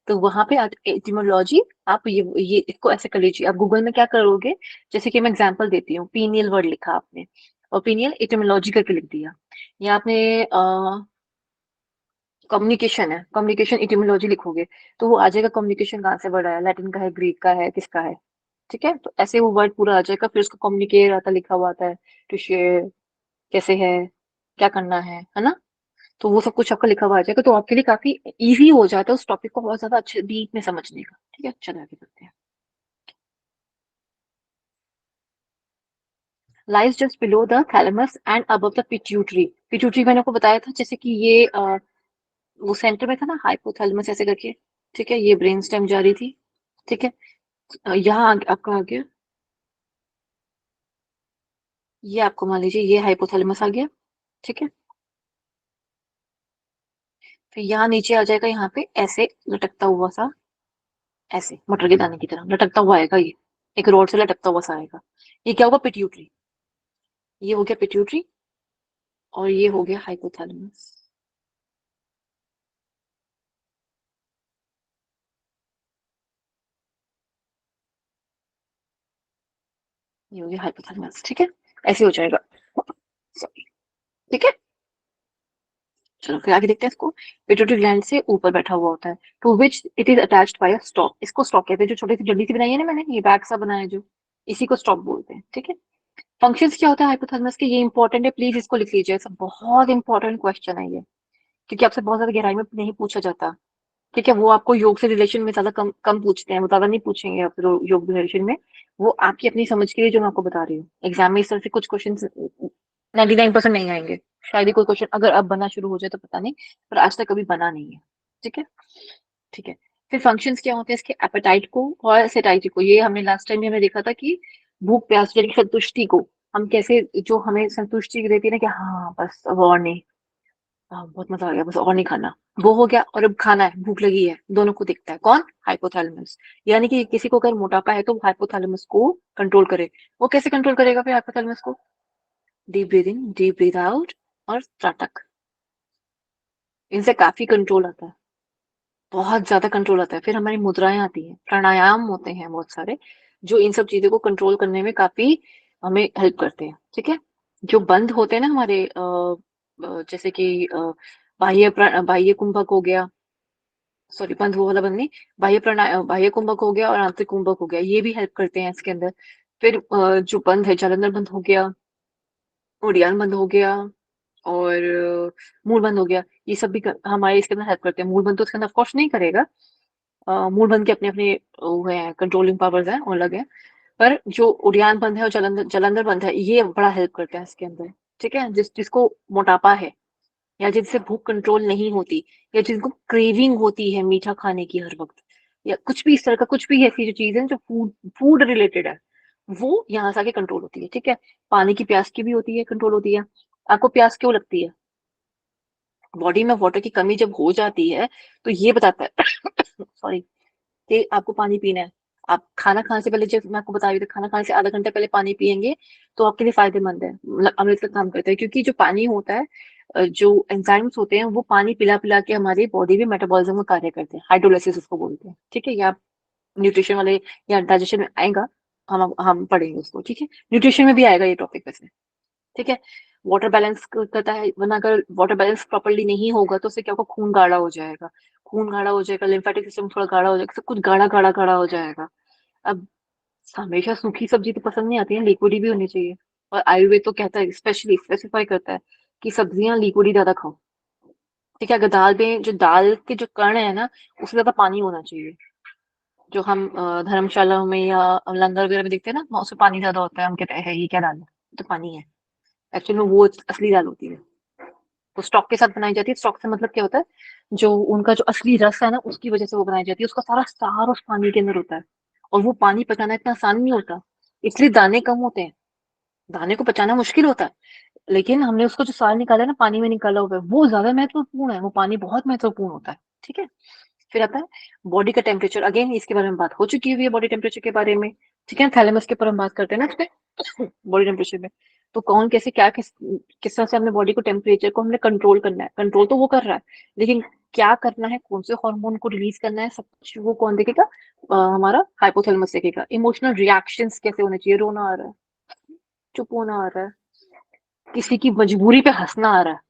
तो वहां पे एटिमोलॉजी, आप ये इसको ऐसे कर लीजिए। आप गूगल में क्या करोगे, जैसे कि मैं एग्जांपल देती हूँ, पीनियल वर्ड लिखा आपने और पीनियल एटिमोलॉजी करके लिख दिया, या आपने कम्युनिकेशन है, कम्युनिकेशन एटिमोलॉजी लिखोगे, तो वो आ जाएगा कम्युनिकेशन कहाँ से वर्ड आया, लैटिन का है, ग्रीक का है, किसका है। ठीक है, तो ऐसे वो वर्ड पूरा आ जाएगा, फिर उसको कम्युनिकेट आता लिखा हुआ आता है, टू शेयर, कैसे है, क्या करना है ना? तो वो सब कुछ आपका लिखा हुआ आ जाएगा, तो आपके लिए काफी इजी हो जाता है उस टॉपिक को बहुत ज्यादा अच्छे डीप में समझने का। ठीक है, चलो आगे बढ़ते हैं। Lies just below the thalamus and above the pituitary, pituitary मैंने आपको बताया था, जैसे कि ये वो सेंटर में था ना, हाइपोथैलेमस ऐसे करके। ठीक है, ये ब्रेन स्टेम जा रही थी। ठीक है, यहाँ आपका आ गया, ये आपको मान लीजिए ये हाइपोथैलेमस आ गया। ठीक है, फिर यहाँ नीचे आ जाएगा, यहाँ पे ऐसे लटकता हुआ सा, ऐसे मटर के दाने की तरह लटकता हुआ आएगा ये, एक रोड से लटकता हुआ सा आएगा। ये क्या होगा? पिट्यूटरी। ये हो गया पिट्यूटरी, और ये हो गया हाइपोथैलेमस। ये हो गया हाइपोथैलेमस। ठीक है, ऐसे हो जाएगा। सॉरी। ठीक है, चलो फिर आगे देखते हैं इसको। पिट्यूटरी ग्लैंड से ऊपर बैठा हुआ होता है, to which it is attached by a stalk. इसको स्टॉक कहते हैं, जो छोटी सी जल्दी सी बनाई है ना मैंने, ये बैग सा बनाया है जो, इसी को स्टॉक बोलते हैं। ठीक है। फंक्शंस क्या होता है हाइपोथैलेमस के, ये इंपॉर्टेंट है, प्लीज इसको लिख लीजिए, सब बहुत इंपॉर्टेंट क्वेश्चन है ये, क्योंकि आपसे बहुत ज्यादा गहराई में नहीं पूछा जाता। ठीक है, वो आपको योग से रिलेशन में ज्यादा कम कम पूछते हैं, वो ज्यादा नहीं पूछेंगे आपसे योग रिलेशन में। वो आपकी अपनी समझ के लिए जो मैं आपको बता रही हूँ, एग्जाम में इस तरह से कुछ क्वेश्चन 99% नहीं आएंगे। शायद ही कोई क्वेश्चन अगर अब बना शुरू हो जाए तो पता नहीं, पर आज तक कभी बना नहीं है। ठीक है। ठीक है। फिर फंक्शंस क्या होते हैं इसके, एपेटाइट को और सेटाइटी को। ये हमने लास्ट टाइम भी हमें देखा था कि भूख प्यास यानी कि संतुष्टि को हम कैसे, जो हमें संतुष्टि देती है ना कि हाँ बस अब और नहीं, हाँ बहुत मजा आ गया बस और नहीं खाना, वो हो गया। और अब खाना है, भूख लगी है, दोनों को दिखता है कौन, हाइपोथैलेमस। यानी कि किसी को अगर मोटापा है तो हाइपोथैलेमस को कंट्रोल करे। वो कैसे कंट्रोल करेगा फिर हाइपोथैलेमस को, deep breathing, deep breath out और त्राटक, इनसे काफी कंट्रोल आता है, बहुत ज्यादा कंट्रोल आता है। फिर हमारी मुद्राएं आती हैं, प्राणायाम होते हैं बहुत सारे, जो इन सब चीजों को कंट्रोल करने में काफी हमें हेल्प करते हैं। ठीक है। जो बंद होते हैं ना हमारे जैसे कि बाह्य कुंभक हो गया, सॉरी बंद वो वाला बंद नहीं, बाह्य कुंभक हो गया और आंतरिक कुंभक हो गया, ये भी हेल्प करते हैं इसके अंदर। फिर जो बंद है, जालंधर बंद हो गया, उड़ियान बंद हो गया, और मूल बंद हो गया, ये सब भी हमारे इसके अंदर हेल्प करते हैं। मूल बंद तो इसके अंदर ऑफकोर्स नहीं करेगा, मूल बंद के अपने अपने वो है, कंट्रोलिंग पावर्स हैं, वो अलग है। पर जो उड़ियान बंद है और जलंधर जलंधर बंद है, ये बड़ा हेल्प करते हैं इसके अंदर। ठीक है। जिसको मोटापा है, या जिनसे भूख कंट्रोल नहीं होती, या जिनको क्रेविंग होती है मीठा खाने की हर वक्त, या कुछ भी इस तरह का, कुछ भी ऐसी जो चीज है जो फूड फूड रिलेटेड है, वो यहाँ से आके कंट्रोल होती है। ठीक है। पानी की प्यास की भी होती है, कंट्रोल होती है। आपको प्यास क्यों लगती है, बॉडी में वाटर की कमी जब हो जाती है तो ये बताता है सॉरी, कि आपको पानी पीना है। आप खाना खाने से पहले, जैसे मैं आपको बता रही थी, खाना खाने से आधा घंटा पहले पानी पियेंगे तो आपके लिए फायदेमंद है, मतलब अमृत का काम करता है, क्योंकि जो पानी होता है, जो एंजाइम्स होते हैं, वो पानी पिला पिला के हमारी बॉडी में मेटाबॉलिज्म में कार्य करते हैं, हाइड्रोलाइसिस उसको बोलते हैं। ठीक है। या न्यूट्रिशन वाले या डाइजेशन में आएगा, हम पढ़ेंगे उसको। ठीक है। न्यूट्रिशन में भी आएगा ये टॉपिक वैसे। ठीक है। वाटर बैलेंस करता है, वरना अगर वाटर बैलेंस प्रॉपरली नहीं होगा तो उससे क्या होगा, खून गाढ़ा हो जाएगा, खून गाढ़ा हो जाएगा, लिम्फेटिक सिस्टम थोड़ा गाढ़ा हो जाएगा, सब कुछ गाढ़ा गाढ़ा गाढ़ा हो जाएगा। अब हमेशा सूखी सब्जी तो पसंद नहीं आती है, लिक्विड भी होनी चाहिए। और आयुर्वेद तो कहता है, स्पेशली स्पेसिफाई करता है कि सब्जियां लिक्विड ही ज्यादा खाओ। ठीक है। अगर दाल में, जो दाल के जो कण है ना, उससे ज्यादा पानी होना चाहिए। जो हम धर्मशाला में या लंगर वगैरह में देखते हैं ना, उसमें पानी ज्यादा होता है, हम कहते हैं "है, ये क्या दाल है", तो पानी है। एक्चुअली में वो असली दाल होती है, वो स्टॉक के साथ बनाई जाती है। स्टॉक से मतलब क्या होता है, जो उनका जो असली रस है ना, उसकी वजह से वो बनाई जाती है, उसका सारा सार उस पानी के अंदर होता है। और वो पानी पचाना इतना आसान नहीं होता, इसलिए दाने कम होते हैं। दाने को पचाना मुश्किल होता है, लेकिन हमने उसको जो सार निकाला है ना, पानी में निकाला हुआ है, वो ज्यादा महत्वपूर्ण है, वो पानी बहुत महत्वपूर्ण होता है। ठीक है। फिर आता है बॉडी का टेम्परेचर, अगेन इसके बारे में बात हो चुकी हुई है, बॉडी टेम्परेचर के बारे में। ठीक है। थैलेमस के ऊपर हम बात करते हैं ना इस पे बॉडी टेम्परेचर में। तो कौन कैसे क्या किस तरह से हमने बॉडी को, टेम्परेचर को हमने कंट्रोल करना है, कंट्रोल तो वो कर रहा है, लेकिन क्या करना है, कौन से हार्मोन को रिलीज करना है, सब कुछ वो कौन देखेगा, हमारा हाइपोथैलेमस देखेगा। इमोशनल रिएक्शंस कैसे होने चाहिए, रोना आ रहा है, चुप होना आ रहा है, किसी की मजबूरी पे हंसना आ रहा है,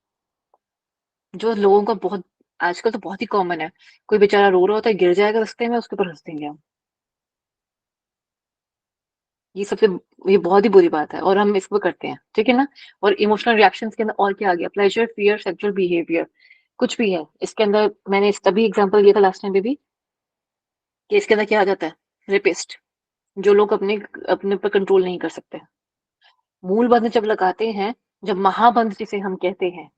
जो लोगों का बहुत आजकल तो बहुत ही कॉमन है। कोई बेचारा रो रहा होता है, गिर जाएगा रास्ते में, उसके ऊपर हंस देंगे हम। ये सबसे, ये बहुत ही बुरी बात है और हम इसको करते हैं। ठीक है ना। और इमोशनल रिएक्शंस के अंदर और क्या आ गया, प्लेजर, फियर, सेक्सुअल बिहेवियर, कुछ भी है इसके अंदर। मैंने इस तभी एग्जांपल दिया था लास्ट टाइम भी कि इसके अंदर क्या आ जाता है, रेपिस्ट, जो लोग अपने अपने पर कंट्रोल नहीं कर सकते। मूल बंध जब लगाते हैं, जब महाबंध जिसे हम कहते हैं,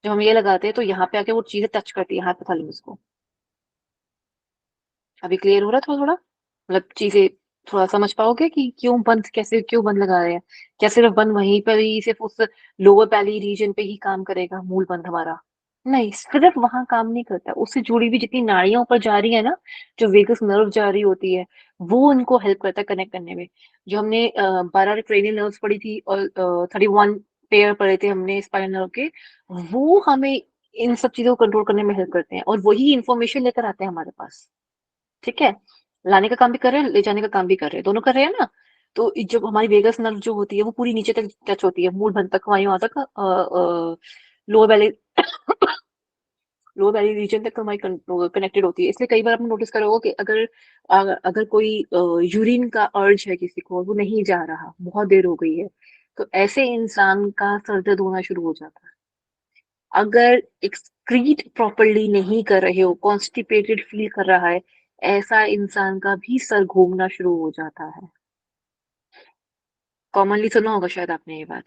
जब हम ये लगाते हैं तो यहाँ पे आके वो चीजें टच करती है हाइपोथैलेमस को। अभी क्लियर हो रहा है थोड़ा थोड़ा, मतलब चीजें थोड़ा समझ पाओगे कि क्यों बंद, कैसे क्यों बंद लगा रहे हैं। क्या सिर्फ बंद वहीं पर ही, सिर्फ उस लोअर बैली रीजन पे ही काम करेगा मूल बंद हमारा, नहीं, सिर्फ वहां काम नहीं करता, उससे जुड़ी हुई जितनी नाड़ियां ऊपर जा रही है ना, जो वेगस नर्व जा रही होती है, वो उनको हेल्प करता है कनेक्ट करने में। जो हमने 12 क्रेनियल नर्व्स पढ़ी थी और 31 पेयर पढ़े थे हमने स्पाइनल नर्व के, वो हमें इन सब चीजों को कंट्रोल करने में हेल्प करते हैं, और वही इंफॉर्मेशन लेकर आते हैं हमारे पास। ठीक है। लाने का काम भी कर रहे हैं, ले जाने का काम भी कर रहे हैं, दोनों कर रहे हैं ना। तो जब हमारी वेगस नर्व जो होती है, वो पूरी नीचे तक टच होती है, मूल बंध तक, वहीं वहां तक लोअर बेली लोअर बैली रीजन तक हमारी कनेक्टेड होती है। इसलिए कई बार आपने नोटिस करा होगा कि अगर कोई यूरिन का अर्ज है किसी को, वो नहीं जा रहा, बहुत देर हो गई है, तो ऐसे इंसान का सर दर्द होना शुरू हो जाता है। अगर एक्सक्रीट प्रॉपरली नहीं कर रहे हो, कॉन्स्टिपेटेड फील कर रहा है, ऐसा इंसान का भी सर घूमना शुरू हो जाता है। कॉमनली सुना होगा शायद आपने ये बात।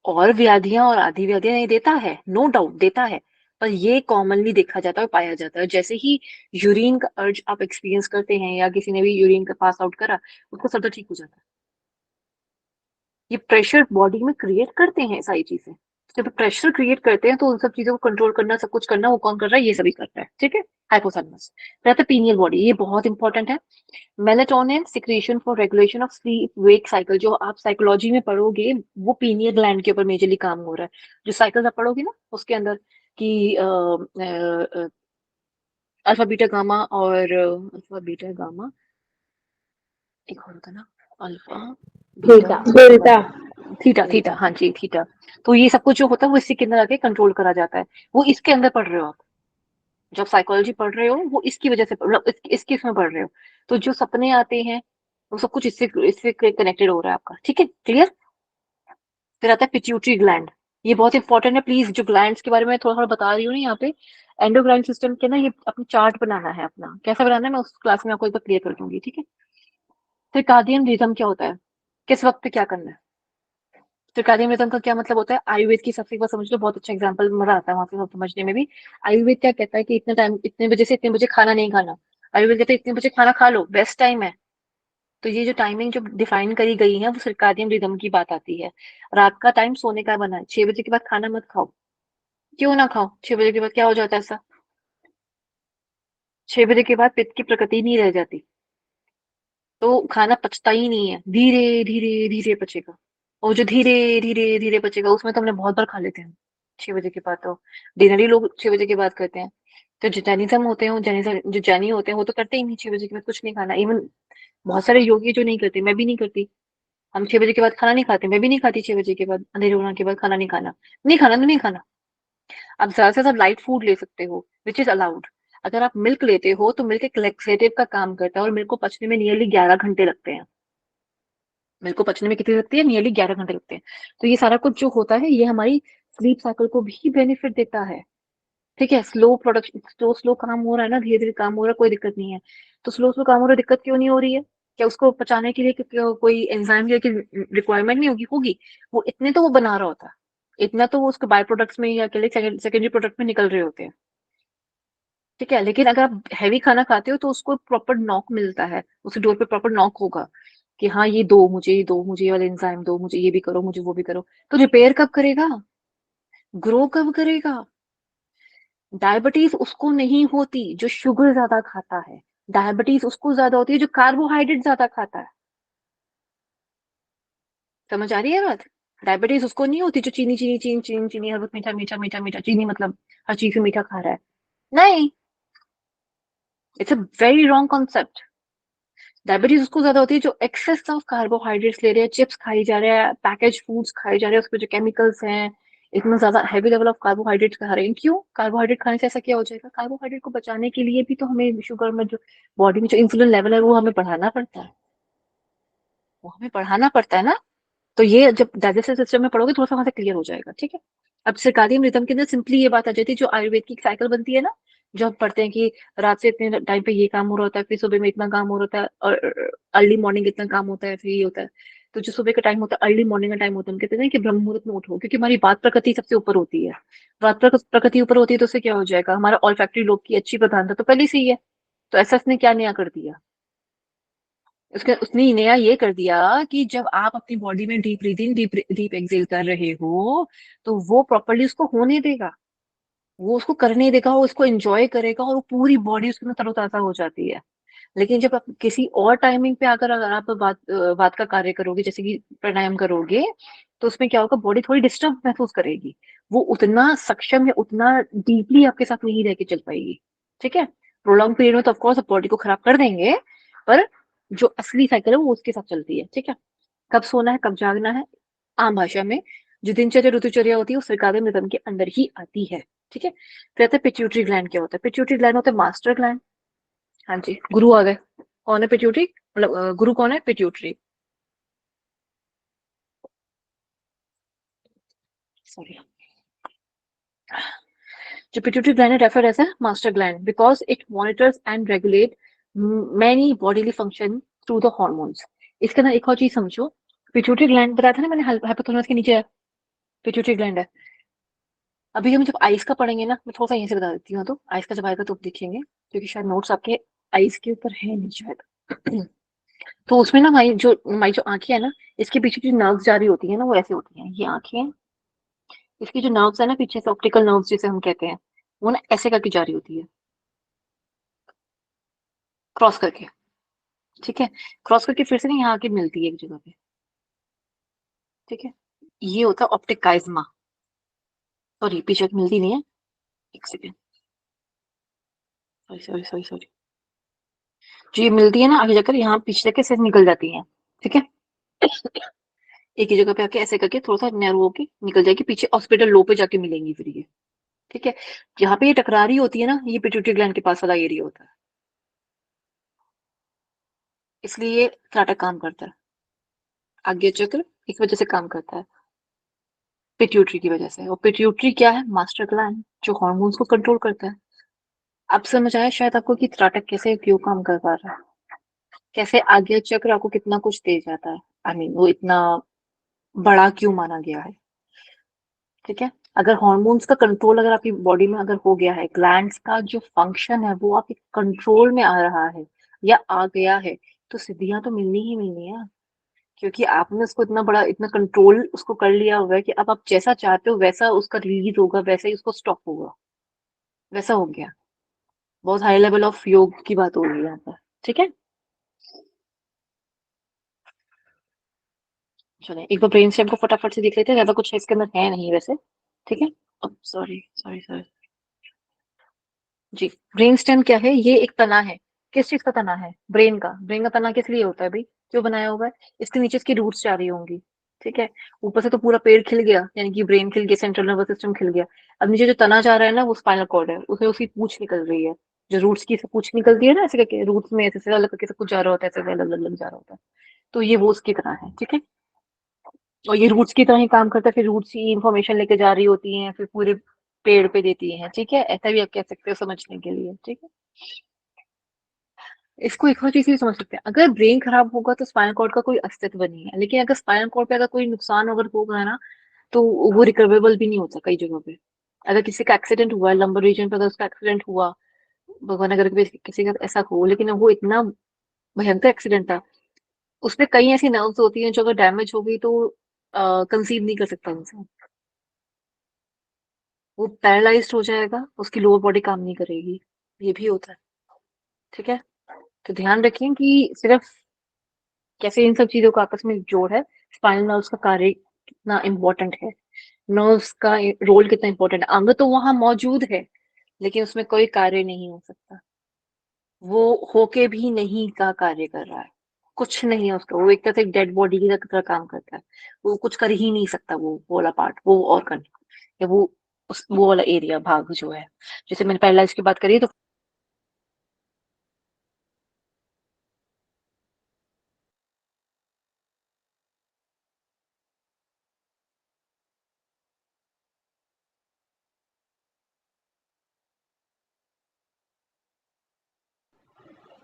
और व्याधियां और आधी व्याधियां नहीं देता है, नो डाउट देता है, पर ये कॉमनली देखा जाता है और पाया जाता है। जैसे ही यूरिन का अर्ज आप एक्सपीरियंस करते हैं या किसी ने भी यूरिन का पास आउट करा, उसको सर दर्द ठीक हो जाता है। ये प्रेशर बॉडी में क्रिएट करते हैं सारी चीजें। जब प्रेशर क्रिएट करते हैं तो उन सब चीजों को कंट्रोल करना, सब कुछ करना, वो कौन कर रहा है? ये सभी करता है, ठीक है। हाइपोथैलेमस रहता है पीनियल बॉडी, ये बहुत इंपॉर्टेंट है। Melatonin secretion for regulation of sleep wake cycle, जो आप साइकोलॉजी में पढ़ोगे वो पीनियल ग्लैंड के ऊपर मेजरली काम हो रहा है। जो साइकिल आप पढ़ोगे ना उसके अंदर कि अल्फा बीटा गामा और अल्फा बीटा गामा, एक और होता है ना, alpha beta theta. Delta. Theta, theta, हाँ जी थीटा। तो ये सब कुछ जो होता है वो इसी के अंदर आके कंट्रोल करा जाता है। वो इसके अंदर पढ़ रहे हो आप, जब साइकोलॉजी पढ़ रहे हो वो इसकी वजह से मतलब इसके इसमें पढ़ रहे हो। तो जो सपने आते हैं वो सब कुछ इससे इससे कनेक्टेड हो रहा है आपका, ठीक है, क्लियर। फिर आता है पिट्यूटरी ग्लैंड, ये बहुत इंपॉर्टेंट है। प्लीज जो ग्लैंड्स के बारे में थोड़ा थोड़ा बता रही हूँ ना यहाँ पे, एंडोक्राइन सिस्टम के ना, ये अपनी चार्ट बनाना है अपना, कैसा बनाना है मैं उस क्लास में आपको एक बार क्लियर कर दूंगी, ठीक है। सर्कादियन रिदम क्या होता है, किस वक्त पे क्या करना है। सर्कादियन रिदम का क्या मतलब होता है, आयुर्वेद की सबसे एक बार समझ लो, बहुत अच्छा एग्जांपल मजा आता है वहां से सब समझने में भी। आयुर्वेद क्या कहता है कि इतने टाइम, इतने बजे से इतने बजे खाना नहीं खाना। आयुर्वेद कहता है इतने बजे खाना खा लो, बेस्ट टाइम है। तो ये जो टाइमिंग जो डिफाइन करी गई है वो सर्कादियन रिदम की बात आती है। रात का टाइम सोने का बना है, 6 बजे के बाद खाना मत खाओ। क्यों ना खाओ? 6 बजे के बाद क्या हो जाता है ऐसा? 6 बजे के बाद पित्त की प्रकृति नहीं रह जाती, तो खाना पचता ही नहीं है, धीरे धीरे धीरे पचेगा। और जो धीरे धीरे धीरे पचेगा उसमें तो हमने बहुत बार खा लेते हैं 6 बजे के बाद। तो डिनर ही लोग 6 बजे के बाद करते हैं। तो जो जैनिज्म होते हैं, वो जैनिज्म जो जैनी होते हैं वो तो करते ही नहीं 6 बजे के बाद कुछ नहीं खाना। इवन बहुत सारे योगी जो नहीं करते, मैं भी नहीं करती। हम 6 बजे के बाद खाना नहीं खाते, मैं भी नहीं खाती 6 बजे के बाद, अंधेरे होने के बाद खाना नहीं खाना। नहीं खाना तो नहीं खाना। आप ज्यादा से ज्यादा लाइट फूड ले सकते हो, विच इज अलाउड। अगर आप मिल्क लेते हो तो मिल्क एक लेक्सेटिव का काम करता है, और मिल्क को पचने में नियरली 11 घंटे लगते हैं। मिल्क को पचने में कितनी लगती है? नियरली 11 घंटे लगते हैं। तो ये सारा कुछ जो होता है ये हमारी स्लीप साइकिल को भी बेनिफिट देता है, ठीक है। स्लो प्रोडक्शन, स्लो स्लो काम हो रहा है ना, धीरे धीरे काम हो रहा है, कोई दिक्कत नहीं है। तो स्लो स्लो काम हो रहा है, दिक्कत क्यों नहीं हो रही है? क्या उसको पचाने के लिए कोई एंजाइम की रिक्वायरमेंट नहीं होगी? होगी। वो इतने तो वो बना रहा होता है, इतना तो वो उसके बाय प्रोडक्ट्स में या सेकेंडरी प्रोडक्ट में निकल रहे होते हैं, ठीक है। लेकिन अगर आप हैवी खाना खाते हो तो उसको प्रॉपर नॉक मिलता है, उस डोर पे प्रॉपर नॉक होगा कि हाँ ये दो मुझे, ये दो मुझे, ये वाले एंजाइम दो मुझे, ये भी करो मुझे, वो भी करो। तो रिपेयर कब करेगा? ग्रो कब करेगा? डायबिटीज उसको नहीं होती जो शुगर ज्यादा खाता है, डायबिटीज उसको ज्यादा होती है जो कार्बोहाइड्रेट ज्यादा खाता है। समझ आ रही है बात? डायबिटीज उसको नहीं होती जो चीनी चीनी चीनी चीनी चीनी हर वक्त मीठा मीठा मीठा मीठा, चीनी मतलब हर चीज में मीठा खा रहा है। नहीं, it's a very wrong concept. Diabetes उसको ज्यादा होती है जो एक्सेस ऑफ कार्बोहाइड्रेट्स ले रहे हैं, चिप्स खाई जा रहे हैं, पैकेज फूड्स खाए जा रहे हैं, उसमें जो केमिकल्स हैं, इतना ज्यादा हैवी लेवल ऑफ कार्बोहाइड्रेट्स खा रहे हैं। क्यों? कार्बोहाइड्रेट खाने से ऐसा क्या हो जाएगा? कार्बोहाइड्रेट को बचाने के लिए भी तो हमें शुगर में जो बॉडी में जो इंसुलिन लेवल है वो हमें बढ़ाना पड़ता है, वो हमें बढ़ाना पड़ता है ना। तो ये जब डाइजेस्टिव सिस्टम में पढ़ोगे थोड़ा सा वहां से क्लियर हो जाएगा, ठीक है। अब सर्कादियन रिदम के अंदर सिंपली ये बात आ जाती है, जो आयुर्वेद की साइकिल बनती है ना, जो हम पढ़ते हैं कि रात से इतने टाइम पे ये काम हो रहा होता है, फिर सुबह में इतना काम हो रहा होता है, और अर्ली मॉर्निंग इतना काम होता है, फिर ये होता है। तो जो सुबह का टाइम होता है, अर्ली मॉर्निंग का टाइम होता है, हम कहते हैं कि ब्रह्म मुहूर्त में उठो, क्योंकि हमारी बात प्रकृति सबसे ऊपर होती है। बात प्रकृति ऊपर होती है तो उससे क्या हो जाएगा? हमारा ऑल फैक्ट्री लोग की अच्छी प्रधानता तो पहले से ही है। तो ऐसा इसने क्या नया कर दिया? उसने नया ये कर दिया कि जब आप अपनी बॉडी में डीप ब्रीदिंग, डीप एक्सेल कर रहे हो, तो वो प्रॉपरली उसको होने देगा, वो उसको करने देगा, वो उसको एंजॉय करेगा, और वो पूरी बॉडी उसके अंदर तरोताजा हो जाती है। लेकिन जब आप किसी और टाइमिंग पे अगर आप बात का कार्य करोगे, जैसे कि प्राणायाम करोगे, तो उसमें क्या होगा? बॉडी थोड़ी डिस्टर्ब महसूस करेगी, वो उतना सक्षम या उतना डीपली आपके साथ नहीं रह के चल पाएगी, ठीक है। प्रोलॉन्ग पीरियड में तो ऑफकोर्स बॉडी को खराब कर देंगे, पर जो असली साइकिल है वो उसके साथ चलती है, ठीक है। कब सोना है कब जागना है, आम भाषा में जो दिनचर्या ऋतुचर्या होती है वो सर्कादियन रिदम के अंदर ही आती है। ठीक है, फिर आता है पिट्यूटरी ग्लैंड। क्या होता है पिट्यूटरी ग्लैंड? होता है मास्टर ग्लैंड। हाँ जी, गुरु आ गए। कौन है पिट्यूटरी? मतलब गुरु कौन है? पिट्यूटरी। सॉरी। जो पिट्यूटरी ग्लैंड है refer as a master gland because it monitors and regulate many bodily function through the hormones। इसके अंदर एक और चीज समझो। पिट्यूटरी ग्लैंड बताया था ना मैंने, हाइपोथैलेमस के नीचे है पिट्यूटरी ग्लैंड है। अभी हम जब आइस का पढ़ेंगे ना, मैं थोड़ा सा यहीं से बता देती हूँ, तो आइस का जब आएगा तो देखेंगे, क्योंकि शायद नोट्स आपके आइस के ऊपर है नहीं शायद। तो उसमें ना हमारी जो आंखें है ना, इसके पीछे जो नर्व्स जारी होती है ना, वो ऐसे होती हैं। ये आंखें हैं, इसकी जो नर्व्स है ना पीछे से, ऑप्टिकल नर्व्स जिसे हम कहते हैं, वो ना ऐसे करके जारी होती है, क्रॉस करके। ठीक है, क्रॉस करके फिर से ना यहाँ आके मिलती है एक जगह पे। ठीक है, ये होता है ऑप्टिक काइज्मा। सॉरी, पीछे मिलती नहीं है। एक second, sorry sorry sorry sorry. जो ये मिलती है ना आगे जाकर, यहाँ पीछे जाके से निकल जाती है। ठीक है, एक ही जगह पे आके ऐसे करके थोड़ा सा नैरो होके निकल जाएगी पीछे, हॉस्पिटल लो पे जाके मिलेंगी फिर ये। ठीक है, जहाँ पे ये टकरारी होती है ना, ये पिट्यूटरी ग्लैंड के पास वाला एरिया होता है, इसलिए त्राटक काम करता है। आज्ञा चक्र इस वजह से काम करता है, पिट्यूटरी की वजह से। और पिट्यूटरी क्या है? मास्टर ग्लैंड, जो हार्मोन्स को कंट्रोल करता है। अब समझ आया शायद आपको कि त्राटक कैसे क्यों काम कर पा रहा है, कैसे आज्ञा चक्र आपको कितना कुछ दे जाता है। आई मीन वो इतना बड़ा क्यों माना गया है। ठीक है, अगर हार्मोन्स का कंट्रोल अगर आपकी बॉडी में अगर हो गया है, ग्लैंड्स का जो फंक्शन है वो आपके कंट्रोल में आ रहा है या आ गया है, तो सिद्धियां तो मिलनी ही मिलनी है। क्योंकि आपने उसको इतना बड़ा, इतना कंट्रोल उसको कर लिया हुआ है कि अब आप जैसा चाहते हो वैसा उसका रिलीज होगा, वैसा ही उसको स्टॉप होगा। वैसा हो गया। बहुत हाई लेवल ऑफ योग की बात हो रही है यहाँ पर। ठीक है, चलिए एक बार ब्रेन स्टेम को फटाफट से देख लेते हैं, ज्यादा कुछ इसके अंदर है नहीं वैसे। ठीक है, अब सॉरी सॉरी सॉरी। जी, ब्रेन स्टेम क्या है? ये एक तना है। किस चीज का तना है? ब्रेन का। ब्रेन का तना किस लिए होता है भाई? क्यों बनाया होगा? इसके नीचे इसकी रूट्स जा रही होंगी। ठीक है, ऊपर से तो पूरा पेड़ खिल गया, यानी कि ब्रेन खिल गया, सेंट्रल नर्वस सिस्टम खिल गया। अब नीचे जो तना जा रहा है ना, वो स्पाइनल कॉर्ड है, उसमें उसकी पूंछ निकल रही है। जो रूट्स की पूंछ निकलती है ना, ऐसे करके रूट्स में ऐसे से अलग करके सब कुछ जा रहा होता है, ऐसे अलग अलग जा रहा होता है। तो ये वो उसकी तरह है। ठीक है, और ये रूट्स की तरह ही काम करता है, फिर रूट्स ही इंफॉर्मेशन लेके जा रही होती हैं, फिर पूरे पेड़ पे देती हैं। ठीक है, ऐसा भी आप कह सकते हो समझने के लिए। ठीक है, इसको एक और चीज भी समझ सकते हैं, अगर ब्रेन खराब होगा तो स्पाइनल कॉर्ड का कोई अस्तित्व नहीं है, लेकिन अगर स्पाइनल कॉर्ड पे अगर कोई नुकसान अगर होगा ना, तो वो रिकवरेबल भी नहीं होता कई जगहों पे। अगर किसी का एक्सीडेंट हुआ लंबर रीजन पे, अगर उसका एक्सीडेंट हुआ, भगवान अगर किसी का ऐसा हो, लेकिन वो इतना भयंकर एक्सीडेंट था, उसमें कई ऐसी नर्व्स होती हैं जो अगर डैमेज हो गई तो कंसीव नहीं कर सकता इंसान। वो पैरालाइज्ड हो जाएगा, उसकी लोअर बॉडी काम नहीं करेगी। ये भी होता है। ठीक है, तो ध्यान रखें कि सिर्फ कैसे इन सब चीजों का आपस में जोड़ है। स्पाइनल नर्व्स का कार्य कितना इंपॉर्टेंट है, नर्व्स का रोल कितना इंपॉर्टेंट है। अंग तो वहां मौजूद है, लेकिन उसमें कोई कार्य नहीं हो सकता। वो होके भी नहीं का कार्य कर रहा है, कुछ नहीं है उसका। वो एक तरह से डेड बॉडी की तरह काम करता है। वो कुछ कर ही नहीं सकता, वो वाला पार्ट, वो और कर, या वो वाला एरिया भाग जो है। जैसे मैंने पहला इसकी बात करी तो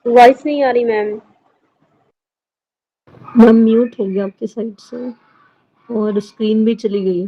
वॉइस नहीं आ रही मैम। मैम म्यूट हो गया आपके साइड से और स्क्रीन भी चली गई।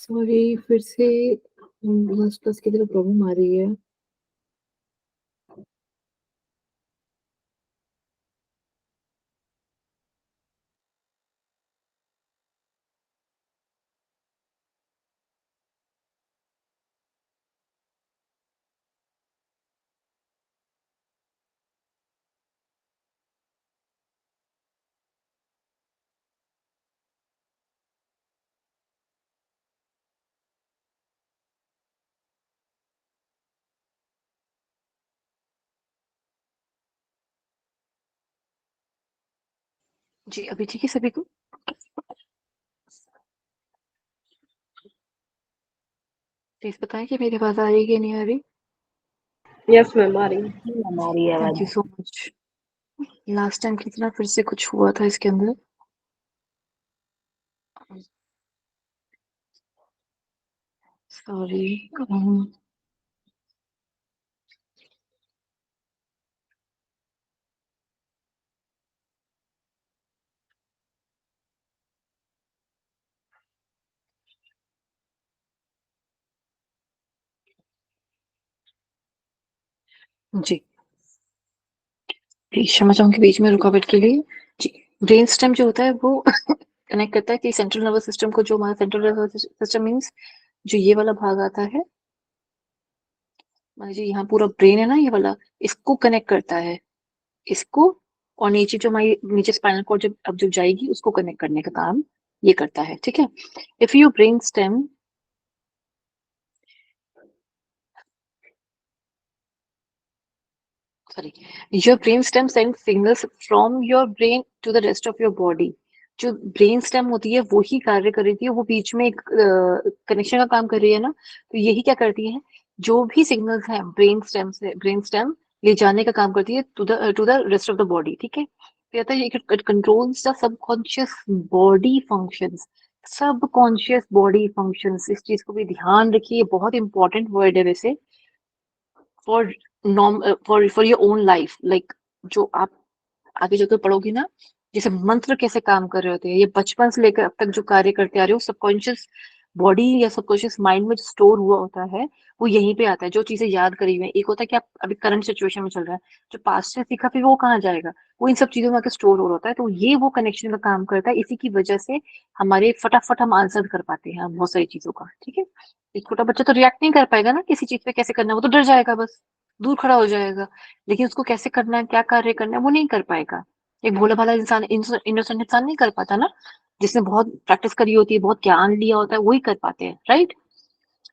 सॉरी, फिर से लास्ट क्लास की तरह प्रॉब्लम आ रही है। जी, अभी ठीक है सभी को? प्लीज़ बताएँ कि मेरी आवाज़ आ रही है कि नहीं आ रही? यस मैम, आ रही है। हमारी थैंक आवाज you so much. Last time की तरह फिर से कुछ हुआ था इसके अंदर। सॉरी। जी, प्लीज़ क्षमा चाहूँगी बीच में रुकावट के लिए। जी, ब्रेन स्टेम जो होता है वो कनेक्ट करता है कि सेंट्रल नर्वस सिस्टम को, जो हमारा सेंट्रल नर्वस सिस्टम मीन्स जो ये वाला भाग आता है, मान लीजिए यहाँ पूरा ब्रेन है ना ये वाला, इसको कनेक्ट करता है। इसको और नीचे जो हमारी नीचे स्पाइनल कॉर्ड जब अब जब जाएगी उसको कनेक्ट करने का काम ये करता है, ठीक है? If your brain stem sorry, your brain stem sends signals from your brain to the rest of your body. जो ब्रेन स्टेम होती है वो ही कार्य कर रही थी, वो बीच में एक कनेक्शन का काम कर रही है ना, तो यही क्या करती है, जो भी सिग्नल्स हैं ब्रेन स्टेम ले जाने का काम करती है to the rest of the body, ठीक है? तो कहता है it controls the subconscious body functions. Subconscious body functions, इस चीज को भी ध्यान रखिए, बहुत इंपॉर्टेंट वर्ड है वैसे। For for your own life, like जो आप आगे जाकर पढ़ोगी ना, जैसे मंत्र कैसे काम कर रहे होते हैं, ये बचपन से लेकर अब तक जो कार्य करते आ रहे हो, सबकॉन्शियस बॉडी या सबकॉन्शियस माइंड में जो स्टोर हुआ होता है वो यहीं पे आता है। जो चीजें याद करी हुई है, एक होता है कि आप अभी करंट सिचुएशन में चल रहा है, जो पास्ट से सीखा फिर वो कहाँ जाएगा, वो इन सब चीजों में आके स्टोर हो रहा होता है, तो ये वो कनेक्शन का काम करता है। इसी की वजह से हमारे फटाफट हम आंसर कर पाते हैं बहुत सारी चीजों का, ठीक है? एक छोटा बच्चा तो रिएक्ट नहीं कर पाएगा ना किसी चीज पे, कैसे करना है वो तो डर जाएगा, बस दूर खड़ा हो जाएगा। लेकिन उसको कैसे करना है, क्या कार्य करना है, वो नहीं कर पाएगा। एक भोला भाला इंसान, इनोसेंट इंसान नहीं कर पाता ना, जिसने बहुत प्रैक्टिस करी होती है, बहुत ज्ञान लिया होता है, वही कर पाते हैं, राइट?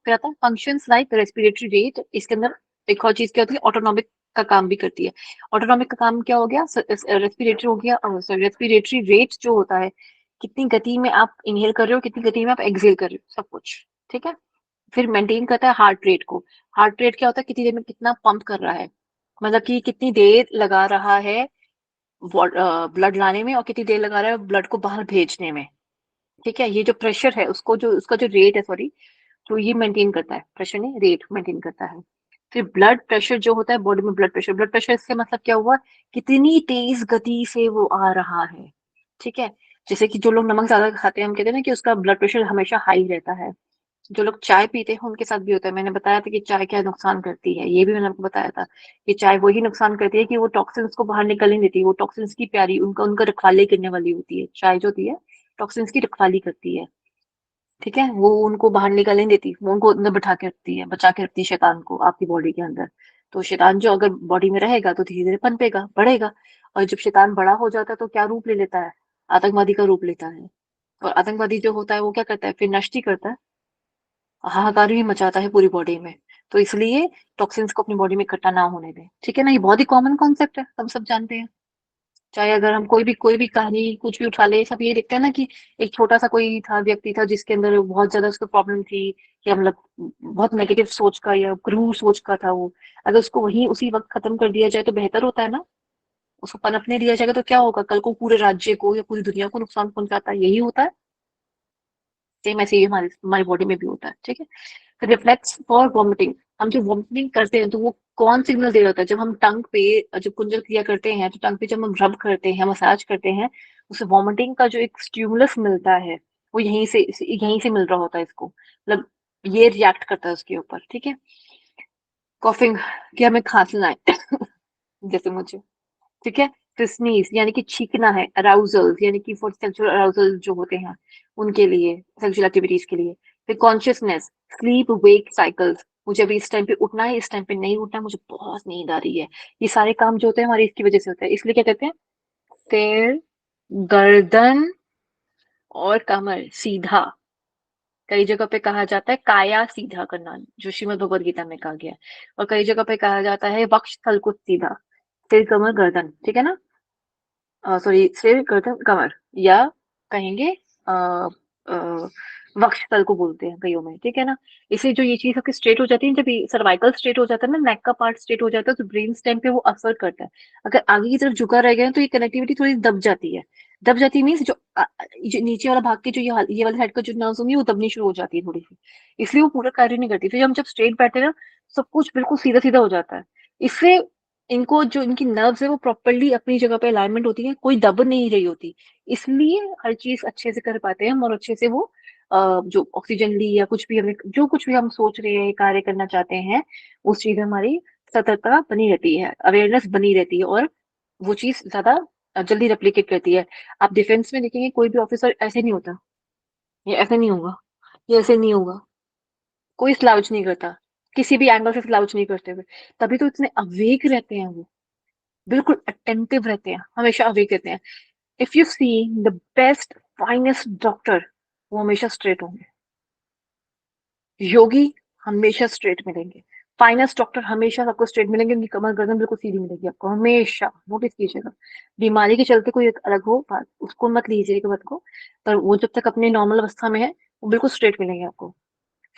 फिर आता है फंक्शंस लाइक रेस्पिरेटरी रेट। इसके अंदर एक और चीज क्या होती है, ऑटोनॉमिक का काम भी करती है। ऑटोनॉमिक का काम क्या हो गया, रेस्पिरेटरी हो गया, सॉरी रेस्पिरेटरी रेट जो होता है, कितनी गति में आप इनहेल कर रहे हो, कितनी गति में आप एक्सहेल कर रहे हो, सब कुछ, ठीक है? फिर मेंटेन करता है हार्ट रेट को। हार्ट रेट क्या होता है, कितनी देर में कितना पंप कर रहा है, मतलब कि कितनी देर लगा रहा है ब्लड लाने में और कितनी देर लगा रहा है ब्लड को बाहर भेजने में, ठीक है? ये जो प्रेशर है उसको, जो उसका जो रेट है, सॉरी, तो ये मेंटेन करता है, प्रेशर नहीं रेट मेंटेन करता है। फिर ब्लड प्रेशर जो होता है बॉडी में, ब्लड प्रेशर इससे मतलब क्या हुआ, कितनी तेज गति से वो आ रहा है, ठीक है? जैसे कि जो लोग नमक ज्यादा खाते हैं, हम कहते हैं ना कि उसका ब्लड प्रेशर हमेशा हाई रहता है। जो लोग चाय पीते हैं उनके साथ भी होता है। मैंने बताया था कि चाय क्या नुकसान करती है, ये भी मैंने आपको बताया था कि चाय वही नुकसान करती है कि वो टॉक्सिन्स को बाहर निकलने देती है। वो टॉक्सिन्स की प्यारी, उनका उनका रखवाली करने वाली होती है चाय जो होती है, टॉक्सिन्स की रखवाली करती है, ठीक है? वो उनको बाहर निकलने देती, वो उनको अंदर बैठा के रखती है, बचा के रखती है शैतान को आपकी बॉडी के अंदर। तो शैतान जो अगर बॉडी में रहेगा तो धीरे धीरे पनपेगा, बढ़ेगा। और जब शैतान बड़ा हो जाता है तो क्या रूप ले लेता है, आतंकवादी का रूप लेता है। और आतंकवादी जो होता है वो क्या करता है, फिर नष्ट ही करता है, हाहाकार भी मचाता है पूरी बॉडी में। तो इसलिए टॉक्सिन्स को अपनी बॉडी में इकट्ठा ना होने दें, ठीक है ना? ये बहुत ही कॉमन कॉन्सेप्ट है, हम सब जानते हैं। चाहे अगर हम कोई भी कहानी कुछ भी उठा ले, सब ये देखते हैं ना कि एक छोटा सा कोई था, व्यक्ति था, जिसके अंदर बहुत ज्यादा उसको प्रॉब्लम थी, या मतलब बहुत नेगेटिव सोच का या क्रूर सोच का था वो। अगर उसको वहीं उसी वक्त खत्म कर दिया जाए तो बेहतर होता है ना। उसको पनपने दिया जाएगा तो क्या होगा, कल को पूरे राज्य को या पूरी दुनिया को नुकसान पहुंचाता है, यही होता है। सेम ऐसे ही हमारी हमारी बॉडी में भी होता है, ठीक है? Reflex for vomiting. हम जो वॉमिटिंग करते हैं तो वो कौन सिग्नल दे रहा होता है, जब हम टंग पे जब कुंजल क्रिया करते हैं, तो टंग पे जब हम रब करते हैं, मसाज करते हैं, उससे वॉमिटिंग का जो एक स्टिमुलस मिलता है, वो यहीं से मिल रहा होता है इसको, मतलब ये रिएक्ट करता है उसके ऊपर, ठीक है। कॉफिंग, कि हमें खांसना है जैसे मुझे, ठीक है। फिर स्नीज यानी कि छींकना है, अराउजल यानी कि फॉर सेक्सुअल अराउजल जो होते हैं उनके लिए, सेक्सुअल एक्टिविटीज के लिए। फिर कॉन्शियसनेस, स्लीप वेक साइकिल्स, मुझे अभी इस टाइम पे उठना है, इस टाइम पे नहीं उठना है, मुझे बहुत नींद आ रही है। ये सारे काम जो होते हैं हमारी इसकी वजह से होते हैं, इसलिए क्या कहते हैं, सिर, गर्दन और कमर सीधा। कई जगह पे कहा जाता है काया सीधा करना, जो श्रीमद् भगवद गीता में कहा गया है। और कई जगह पे कहा जाता है वक्ष स्थल को सीधा, सिर कमर गर्दन, ठीक है ना। सॉरी, सिर गर्दन कमर, या कहेंगे अ, अ, वक्ष तल को बोलते हैं कईयों में, ठीक है ना। इससे जो ये चीज आपकी स्ट्रेट हो जाती है, जब सर्वाइकल स्ट्रेट हो जाता है ना, नेक का पार्ट स्ट्रेट हो जाता है, तो ब्रेन स्टेम पे वो असर करता है। अगर आगे की तरफ झुका रह गया तो ये कनेक्टिविटी थोड़ी दब जाती है। दब जाती मीन्स जो नीचे वाला भाग के जो ये वाला साइड का जो नर्व्स होंगी वो दबनी शुरू हो जाती है थोड़ी सी, इसलिए वो पूरा कार्य नहीं करती। फिर हम जब स्ट्रेट बैठे ना, सब कुछ बिल्कुल सीधा सीधा हो जाता है। इससे इनको जो इनकी नर्व्स है वो प्रॉपरली अपनी जगह पे अलाइनमेंट होती है, कोई दब नहीं रही होती, इसलिए हर चीज अच्छे से कर पाते हैं हम, और अच्छे से वो जो ऑक्सीजन ली या कुछ भी हमें जो कुछ भी हम सोच रहे हैं कार्य करना चाहते हैं, उस चीज में हमारी सतर्कता बनी रहती है, अवेयरनेस बनी रहती है, और वो चीज ज्यादा जल्दी रेप्लिकेट करती है। आप डिफेंस में देखेंगे कोई भी ऑफिसर ऐसे नहीं होता, ये ऐसे नहीं होगा, ये ऐसे नहीं होगा, कोई स्लाउच नहीं करता, किसी भी एंगल से स्लाउच नहीं करते हुए। तभी तो इतने अवेक रहते हैं वो, बिल्कुल अटेंटिव रहते हैं, हमेशा अवेक रहते हैं। If you see the best finest doctor, वो हमेशा स्ट्रेट होंगे। योगी हमेशा स्ट्रेट मिलेंगे, फाइनेस्ट डॉक्टर हमेशा सबको स्ट्रेट मिलेंगे, उनकी कमर गर्दन बिल्कुल सीधी मिलेगी आपको हमेशा, नोटिस कीजिएगा। बीमारी के चलते कोई एक अलग हो बात, उसको मत लीजिएगा बात को, पर वो जब तक अपने नॉर्मल अवस्था में है वो बिल्कुल स्ट्रेट मिलेंगे आपको।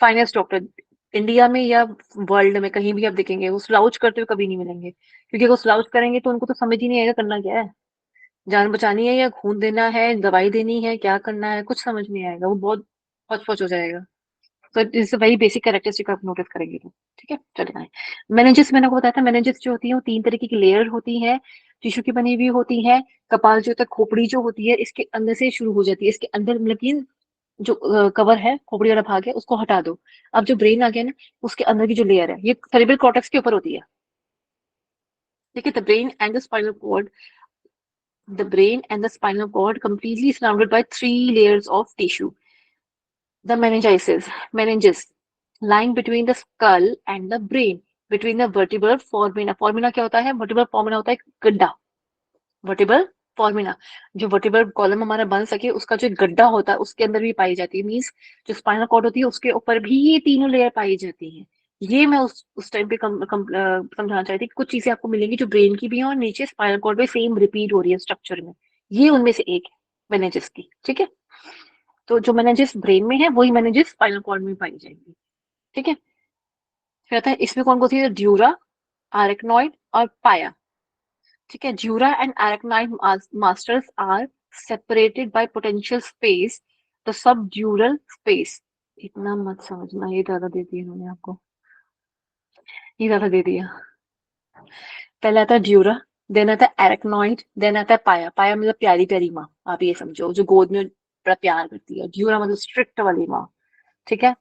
फाइनेस्ट डॉक्टर इंडिया में या वर्ल्ड में कहीं भी आप देखेंगे, वो स्लाउच करते हुए कभी नहीं मिलेंगे, क्योंकि वो स्लाउच करेंगे तो उनको तो समझ ही नहीं आएगा करना क्या है, जान बचानी है या खून देना है, दवाई देनी है, क्या करना है, कुछ समझ नहीं आएगा, वो बहुत हौच हो जाएगा। तो इस वही बेसिक कैरेक्टरिस्टिक आप नोटिस करेंगे तो, ठीक है। चलिए आए मेनेजेस, मैंने आपको बताया था मेनेजेस जो होती है वो 3 तरीके की लेयर होती है, टिश्यू की बनी हुई होती है। कपाल जो होता है, खोपड़ी जो होती है इसके अंदर से शुरू हो जाती है, इसके अंदर मतलब कि जो कवर है, खोपड़ी वाला भाग है, उसको हटा दो। अब जो ब्रेन आ गया ना, उसके अंदर की जो लेयर है ये सेरेब्रल कॉर्टेक्स के ऊपर होती है, ठीक है। The brain and the spinal cord completely surrounded by 3 layers of tissue. The meninges lying between the skull and the brain, between the vertebral foramina. Foramina क्या होता है? Vertebral foramina होता है गड्ढा, वर्टिबल फॉर्मिना, जो वर्टिबल कॉलम हमारा बन सके उसका जो गड्ढा होता है उसके अंदर भी पाई जाती है, मीन्स जो स्पाइनल कॉर्ड होती है उसके ऊपर भी ये तीनों लेयर पाई जाती हैं। ये मैं उस टाइम पे समझाना चाहती थी कि कुछ चीजें आपको मिलेंगी जो ब्रेन की भी हैं और नीचे स्पाइनल कॉर्ड में सेम रिपीट हो रही है स्ट्रक्चर में, ये उनमें से एक है मेनेजेस की, ठीक है। तो जो मेनेजेस ब्रेन में है वही मेनेजेस स्पाइनल कॉर्ड में पाई जाएंगी, ठीक है। फिर आता है इसमें कौन कौन सी है, ड्यूरा, आर्कनॉइड और पाया, ठीक है। Dura and arachnoid masters are separated by potential space, the subdural space। इतना मत समझना, ये ज्यादा दे दिया इन्होंने आपको, ये ज्यादा दे दिया। पहले आता है ड्यूरा, देन आता है arachnoid, देन आता है पाया। पाया मतलब प्यारी प्यारी माँ, आप ये समझो जो गोद में बड़ा प्यार करती है। ड्यूरा मतलब स्ट्रिक्ट वाली माँ, ठीक है।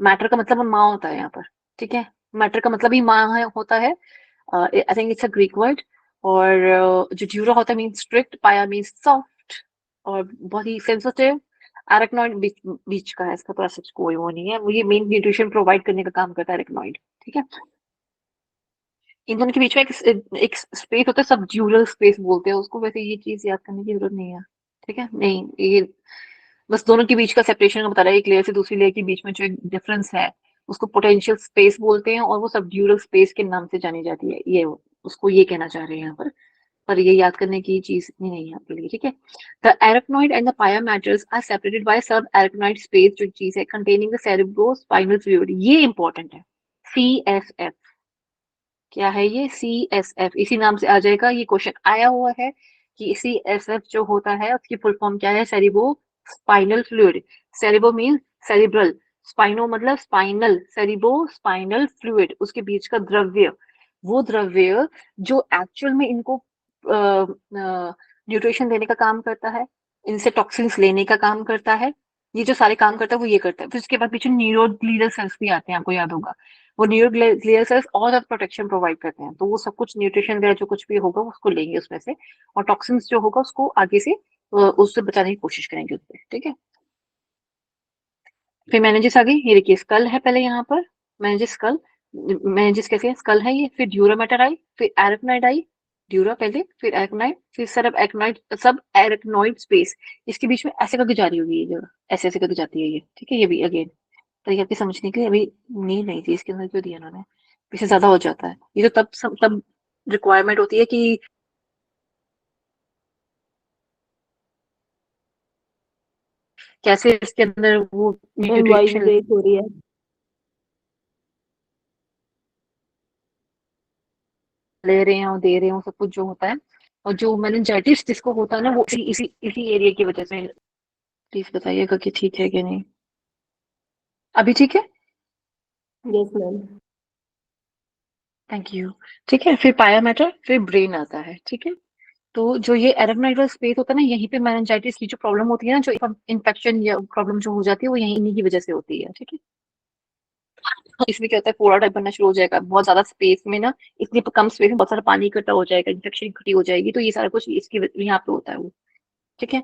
मैटर का मतलब माँ होता है यहाँ पर, ठीक है। मैटर का मतलब ही माँ है, होता है। I think it's a Greek word. और जो ड्यूरा होता है मीन स्ट्रिक्ट, पाया मीन सॉफ्ट और बहुत ही सेंसिटिव। एरेक्नॉइड बीच का है, इसका तो ऐसा कोई वो नहीं है, वो ये मेन न्यूट्रिशन प्रोवाइड करने का काम करता है एरेक्नॉइड, ठीक है। इन दोनों के बीच में एक स्पेस होता है, सब ड्यूरल स्पेस बोलते हैं उसको, वैसे ये चीज याद करने की जरूरत नहीं है, ठीक है। नहीं, ये बस दोनों के बीच का सेपरेशन बता रहा है, एक लेयर से दूसरी लेयर के बीच में जो एक डिफरेंस है उसको पोटेंशियल स्पेस बोलते हैं, और वो सबड्यूरल स्पेस के नाम से जानी जाती है, ये उसको ये कहना चाह रहे हैं यहाँ पर ये याद करने की चीज नहीं है आपके लिए, ठीक है। द एरेक्नॉइड एंड द पाया मैटर्स आर सेपरेटेड बाय सब एरेक्नॉइड स्पेस, जो चीज है containing the cerebro spinal fluid, ये इंपॉर्टेंट है। CSF क्या है, ये CSF इसी नाम से आ जाएगा, ये क्वेश्चन आया हुआ है कि CSF जो होता है उसकी फुल फॉर्म क्या है, cerebro spinal fluid. Cerebro mean cerebral, spino मतलब स्पाइनल, सेरिब्रो स्पाइनल फ्लूइड, उसके बीच का द्रव्य, वो द्रव्य जो एक्चुअल में इनको न्यूट्रिशन देने का काम करता है, इनसे टॉक्सिन्स लेने का काम करता है, ये जो सारे काम करता है वो ये करता है। फिर उसके बाद पीछे न्यूरोग्लियल सेल्स भी आते हैं, आपको याद होगा। वो न्यूरोग्लियल सेल्स और ज्यादा प्रोटेक्शन प्रोवाइड करते हैं, तो वो सब कुछ न्यूट्रिशन वगैरह जो कुछ भी होगा उसको लेंगे उसमें से, और टॉक्सिन्स जो होगा उसको आगे से उससे बचाने की कोशिश करेंगे उससे, ठीक है। फिर मेनिंजेस आ गई, ये देखिए स्कल है पहले यहाँ पर, मेनिंजेस स्कल, मेनिंजेस कैसे है, स्कल है ये, फिर ड्यूरा मैटर आई, फिर एरेक्नॉइड आई, ड्यूरा पहले, फिर एरेक्नॉइड, फिर सब एरेक्नॉइड स्पेस, इसके बीच में ऐसे करके जा रही होगी ये जगह, ऐसे ऐसे करके जाती है ये, ठीक है। ये भी अगेन तरीके आपके समझने के लिए, अभी नीड नहीं थी इसके अंदर, क्यों दिया इन्होंने, इससे ज्यादा हो जाता है ये, तो तब रिक्वायरमेंट होती है कि कैसे इसके अंदर वो मैम वॉइस न्यूट्रिशन ब्रेक हो रही है। ले रहे हैं और दे रहे हैं, सब कुछ जो होता है। और जो मेनिंजाइटिस जिसको होता है ना, वो इसी एरिया की वजह से। प्लीज बताइएगा कि ठीक है कि नहीं, अभी ठीक है। Yes ma'am. Thank you. ठीक है, फिर पाया मैटर, फिर ब्रेन आता है, ठीक है। तो जो ये एरेक्नॉइडल स्पेस होता है ना, यहीं पे मेनिंजाइटिस की जो प्रॉब्लम होती है ना, जो इन्फेक्शन या प्रॉब्लम जो हो जाती है, वो यहीं इन्हीं की वजह से होती है, ठीक है। इसमें क्या होता है, फोड़ा टाइप बनना शुरू हो जाएगा बहुत ज्यादा स्पेस में ना, इतनी कम स्पेस में बहुत सारा पानी इकट्ठा हो जाएगा, इन्फेक्शन इकट्ठी हो जाएगी, तो ये सारा कुछ यहाँ पे होता है वो, ठीक है।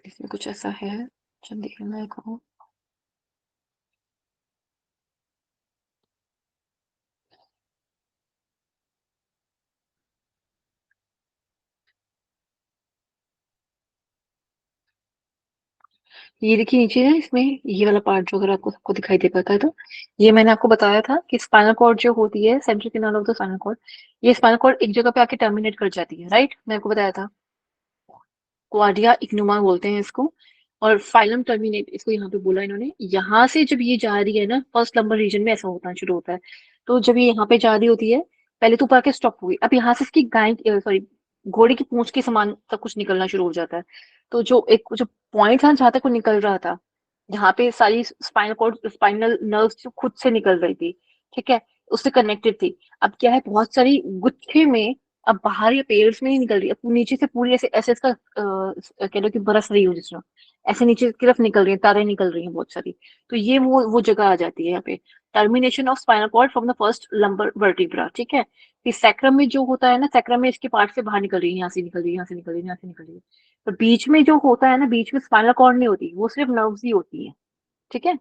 इसमें कुछ ऐसा है, चल देखना एक और। ये देखिए नीचे ना, इसमें ये वाला पार्ट जो अगर आपको सबको दिखाई दे पाता है तो, ये मैंने आपको बताया था कि स्पाइनल कॉर्ड जो होती है, central canal of the spinal cord, ये स्पाइनल कॉर्ड एक जगह पे आके टर्मिनेट कर जाती है, राइट, मैं आपको बताया था। क्वाड्रिया इग्नुमा बोलते हैं इसको, और फाइलम टर्मिनेट इसको यहाँ पे बोला इन्होंने। यहाँ से जब ये जा रही है ना, फर्स्ट लंबर रीजन में ऐसा होता शुरू होता है, तो जब ये यहाँ पे जा रही होती है, पहले तो ऊपर आके स्टॉप हुई, अब यहाँ से इसकी गाय, सॉरी, घोड़े की पूंछ के समान सब कुछ निकलना शुरू हो जाता है। तो जो पॉइंट था जहां तक वो निकल रहा था, जहाँ पे सारी स्पाइनल नर्व्स जो खुद से निकल रही थी, ठीक है, उससे कनेक्टेड थी, अब क्या है, बहुत सारी गुच्छे में, अब बाहर या पेल्स में नहीं निकल रही, अब नीचे से पूरी ऐसे ऐसे इसका कह लो कि बरस रही हो जिस तरह, ऐसे नीचे की तरफ निकल रही है, तारे निकल रही हैं बहुत सारी। तो ये वो जगह आ जाती है यहाँ पे, termination of spinal cord from the first lumbar vertebra, ठीक है। फिर सैक्रम में जो होता है ना, सैक्रम में इसके पार्ट से बाहर निकल रही है, यहाँ से निकल रही है, यहाँ से निकल रही है, यहाँ से निकल रही है। तो बीच में जो होता है ना, बीच में स्पाइनल कॉर्ड नहीं होती, वो सिर्फ नर्व्स ही होती है, ठीक है।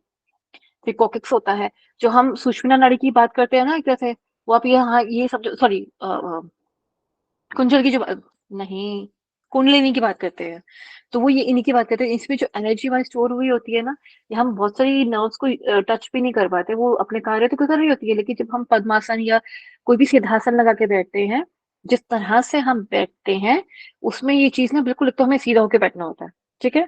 फिर कोकिक्स होता है, जो हम सुषुम्ना नाड़ी की बात करते हैं ना एक तरह से, वो आप यहाँ ये सब जो, सॉरी, कुंजल की जो नहीं, कुंडलिनी की बात करते हैं, तो वो ये इन्हीं की बात करते हैं। इसमें जो एनर्जी वहां स्टोर हुई होती है ना, ये हम बहुत सारी नर्व्स को टच भी नहीं कर पाते, वो अपने कार्य तो कर रही होती है, लेकिन जब हम पद्मासन या कोई भी सिद्धासन लगा के बैठते हैं, जिस तरह से हम बैठते हैं, उसमें ये चीज ना बिल्कुल, एक तो हमें सीधा होकर बैठना होता है, ठीक है।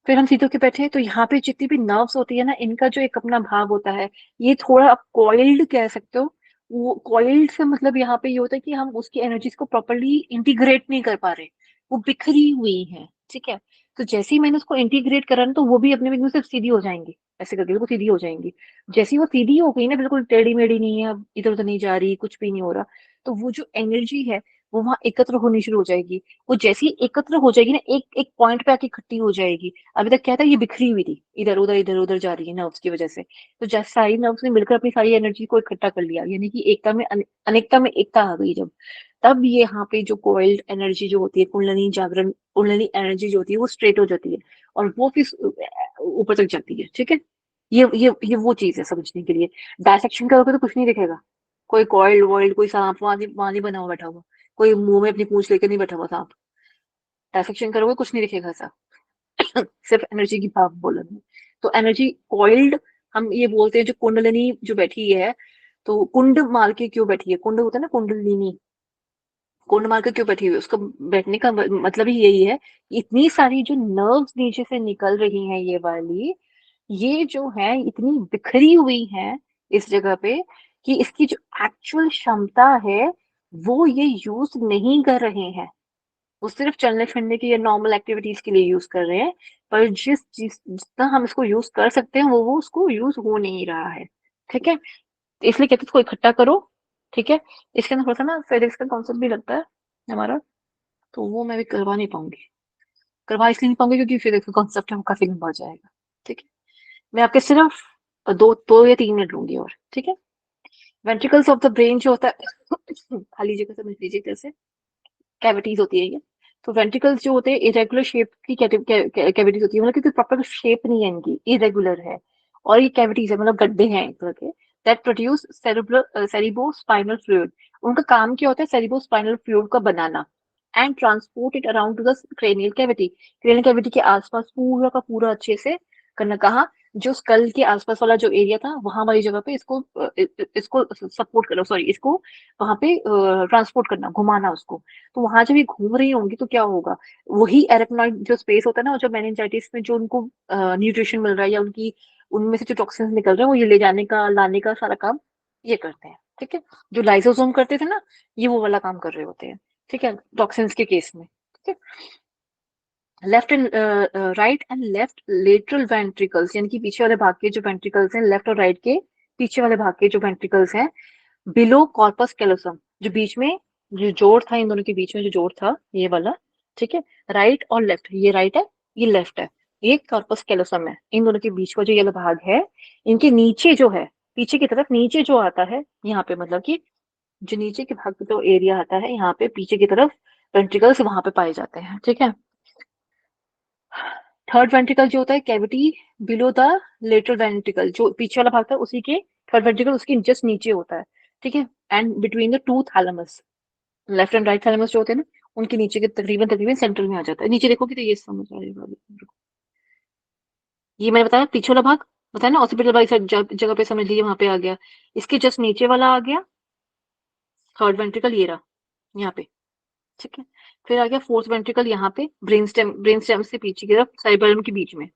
फिर हम सीधे होके बैठे हैं, तो यहाँ पे जितनी भी नर्व्स होती है ना, इनका जो एक अपना भाग होता है, ये थोड़ा आप कॉइल्ड कह सकते हो। वो कॉइल्ड से मतलब यहाँ पे ये होता है कि हम उसकी एनर्जीज को प्रॉपरली इंटीग्रेट नहीं कर पा रहे, वो बिखरी हुई है, ठीक है। तो जैसे ही मैंने उसको इंटीग्रेट करा ना, तो वो भी अपने में सिर्फ सीधी हो जाएंगी, ऐसे करके वो सीधी हो जाएंगी। जैसे ही वो सीधी हो गई ना, बिल्कुल टेढ़ी मेढ़ी नहीं है, अब इधर उधर नहीं जा रही, कुछ भी नहीं हो रहा, तो वो जो एनर्जी है वो वहां एकत्र होनी शुरू हो जाएगी। वो जैसी एकत्र हो जाएगी ना, एक एक पॉइंट पे आके इकट्ठी हो जाएगी। अभी तक क्या था, ये बिखरी हुई थी, इधर उधर जा रही है नर्व्स की वजह से। तो जैसे सारी नर्व्स ने मिलकर अपनी सारी एनर्जी को इकट्ठा कर लिया, यानी कि एकता में अनेकता में एकता आ गई जब, तब ये यहाँ पे जो कोइल्ड एनर्जी जो होती है, कुंडलिनी जागरण, कुंडलिनी एनर्जी जो होती है, वो स्ट्रेट हो जाती है, और वो फिर ऊपर तक जाती है, ठीक है। ये वो चीज है समझने के लिए। डायसेक्शन करोगे तो कुछ नहीं दिखेगा, कोई कॉइल्ड वॉइल्ड, कोई सांप वहां नहीं बना हुआ बैठा हुआ, कोई मुंह में अपनी पूंछ लेकर नहीं बैठा हुआ सांप। डायसेक्शन करोगे कुछ नहीं दिखेगा ऐसा, सिर्फ एनर्जी की भाव बोलन है। तो एनर्जी कॉइल्ड, हम ये बोलते हैं जो कुंडलिनी जो बैठी है, तो कुंड मार के क्यों बैठी है, कुंड होता है ना कुंडलिनी, कुंड मार के क्यों बैठी हुई है, उसका बैठने का मतलब ही यही है, इतनी सारी जो नर्व्स नीचे से निकल रही हैं ये वाली, ये जो है इतनी बिखरी हुई है इस जगह पे, कि इसकी जो एक्चुअल क्षमता है वो ये यूज नहीं कर रहे हैं, वो सिर्फ चलने फिरने की या नॉर्मल एक्टिविटीज के लिए यूज कर रहे हैं। पर जितना हम इसको यूज कर सकते हैं, वो उसको यूज हो नहीं रहा है, ठीक है। तो इसलिए कहते हैं इसको इकट्ठा करो, ठीक है। इसके अंदर थोड़ा सा ना फिजिक्स का कॉन्सेप्ट भी लगता है हमारा, तो वो मैं भी करवा नहीं पाऊंगी। करवा इसलिए नहीं पाऊंगी क्योंकि फिर कॉन्सेप्ट है वो काफी लंबा हो जाएगा। ठीक है, मैं आपके सिर्फ दो दो या 3 मिनट लूंगी और, ठीक है। वेंट्रिकल्स ऑफ द ब्रेन जो होता है खाली जगह समझ लीजिए कैसे, कैविटीज होती है ये। तो वेंट्रिकल्स जो होते हैं इरेगुलर शेप की कैविटीज होती है, मतलब कि प्रॉपर शेप नहीं है इनकी, इरेगुलर है। और ये कैविटीज है मतलब गड्ढे हैं एक तरह के, that produce cerebro spinal fluid. उनका काम क्या होता है, सेरिब्रो स्पाइनल फ्लूइड का बनाना and transport it around to the cranial cavity. Cranial cavity के आसपास पूरा का पूरा अच्छे से करना, कहा जो स्कल के आसपास वाला जो एरिया था वहां वाली जगह पे इसको इसको सपोर्ट करो, सॉरी इसको वहां पे ट्रांसपोर्ट करना, घुमाना उसको। तो वहां जब ये घूम रही होंगी तो क्या होगा, वही एरेक्नॉइड जो स्पेस होता है ना, जो मेनिंजाइटिस में जो उनको न्यूट्रिशन मिल रहा है या उनकी उनमें से जो टॉक्सिन्स निकल रहे हैं वो ये ले जाने का लाने का सारा काम ये करते हैं। ठीक है, जो लाइसोसोम करते थे ना, ये वो वाला काम कर रहे होते हैं। ठीक है, टॉक्सिन्स के केस में। ठीक है, left and right and left lateral ventricles, यानी कि पीछे वाले भाग के जो वेंट्रिकल्स हैं, लेफ्ट और राइट के पीछे वाले भाग के जो वेंट्रिकल्स हैं, बिलो कॉर्पस कैलोसम, जो बीच में जो जोड़ था, इन दोनों के बीच में जो जोड़ था ये वाला। ठीक है, राइट और लेफ्ट, ये राइट है ये लेफ्ट है, ये कॉर्पस कैलोसम है। इन दोनों के बीच का जो ये वाला भाग है, इनके नीचे जो है, पीछे की तरफ नीचे जो आता है यहाँ पे, मतलब कि जो नीचे के भाग का जो एरिया आता है यहाँ पे पीछे की तरफ, वेंट्रिकल्स वहां पे पाए जाते हैं। ठीक है, थर्ड वेंट्रिकल जो होता है cavity below the lateral ventricle, जो पीछे वाला भाग था उसी के थर्ड वेंट्रिकल उसके जस्ट नीचे होता है। ठीक है, and between the two thalamus, left and right thalamus जो होते हैं ना, उनके नीचे के तकरीबन तकरीबन सेंटर में आ जाता है। नीचे देखोगे तो ये समझ आ जाएगा। ये मैंने बताया पीछे वाला भाग, बताया ना ऑक्सीपिटल वाली जगह पे समझ लीजिए वहां पे आ गया। इसके जस्ट नीचे वाला आ गया थर्ड वेंट्रिकल, ये रहा यहाँ पे। ठीक है, फिर आ गया फोर्थ वेंट्रिकल यहाँ पे, ब्रेन स्टेम से पीछे की तरफ सेरिबेलम के बीच में,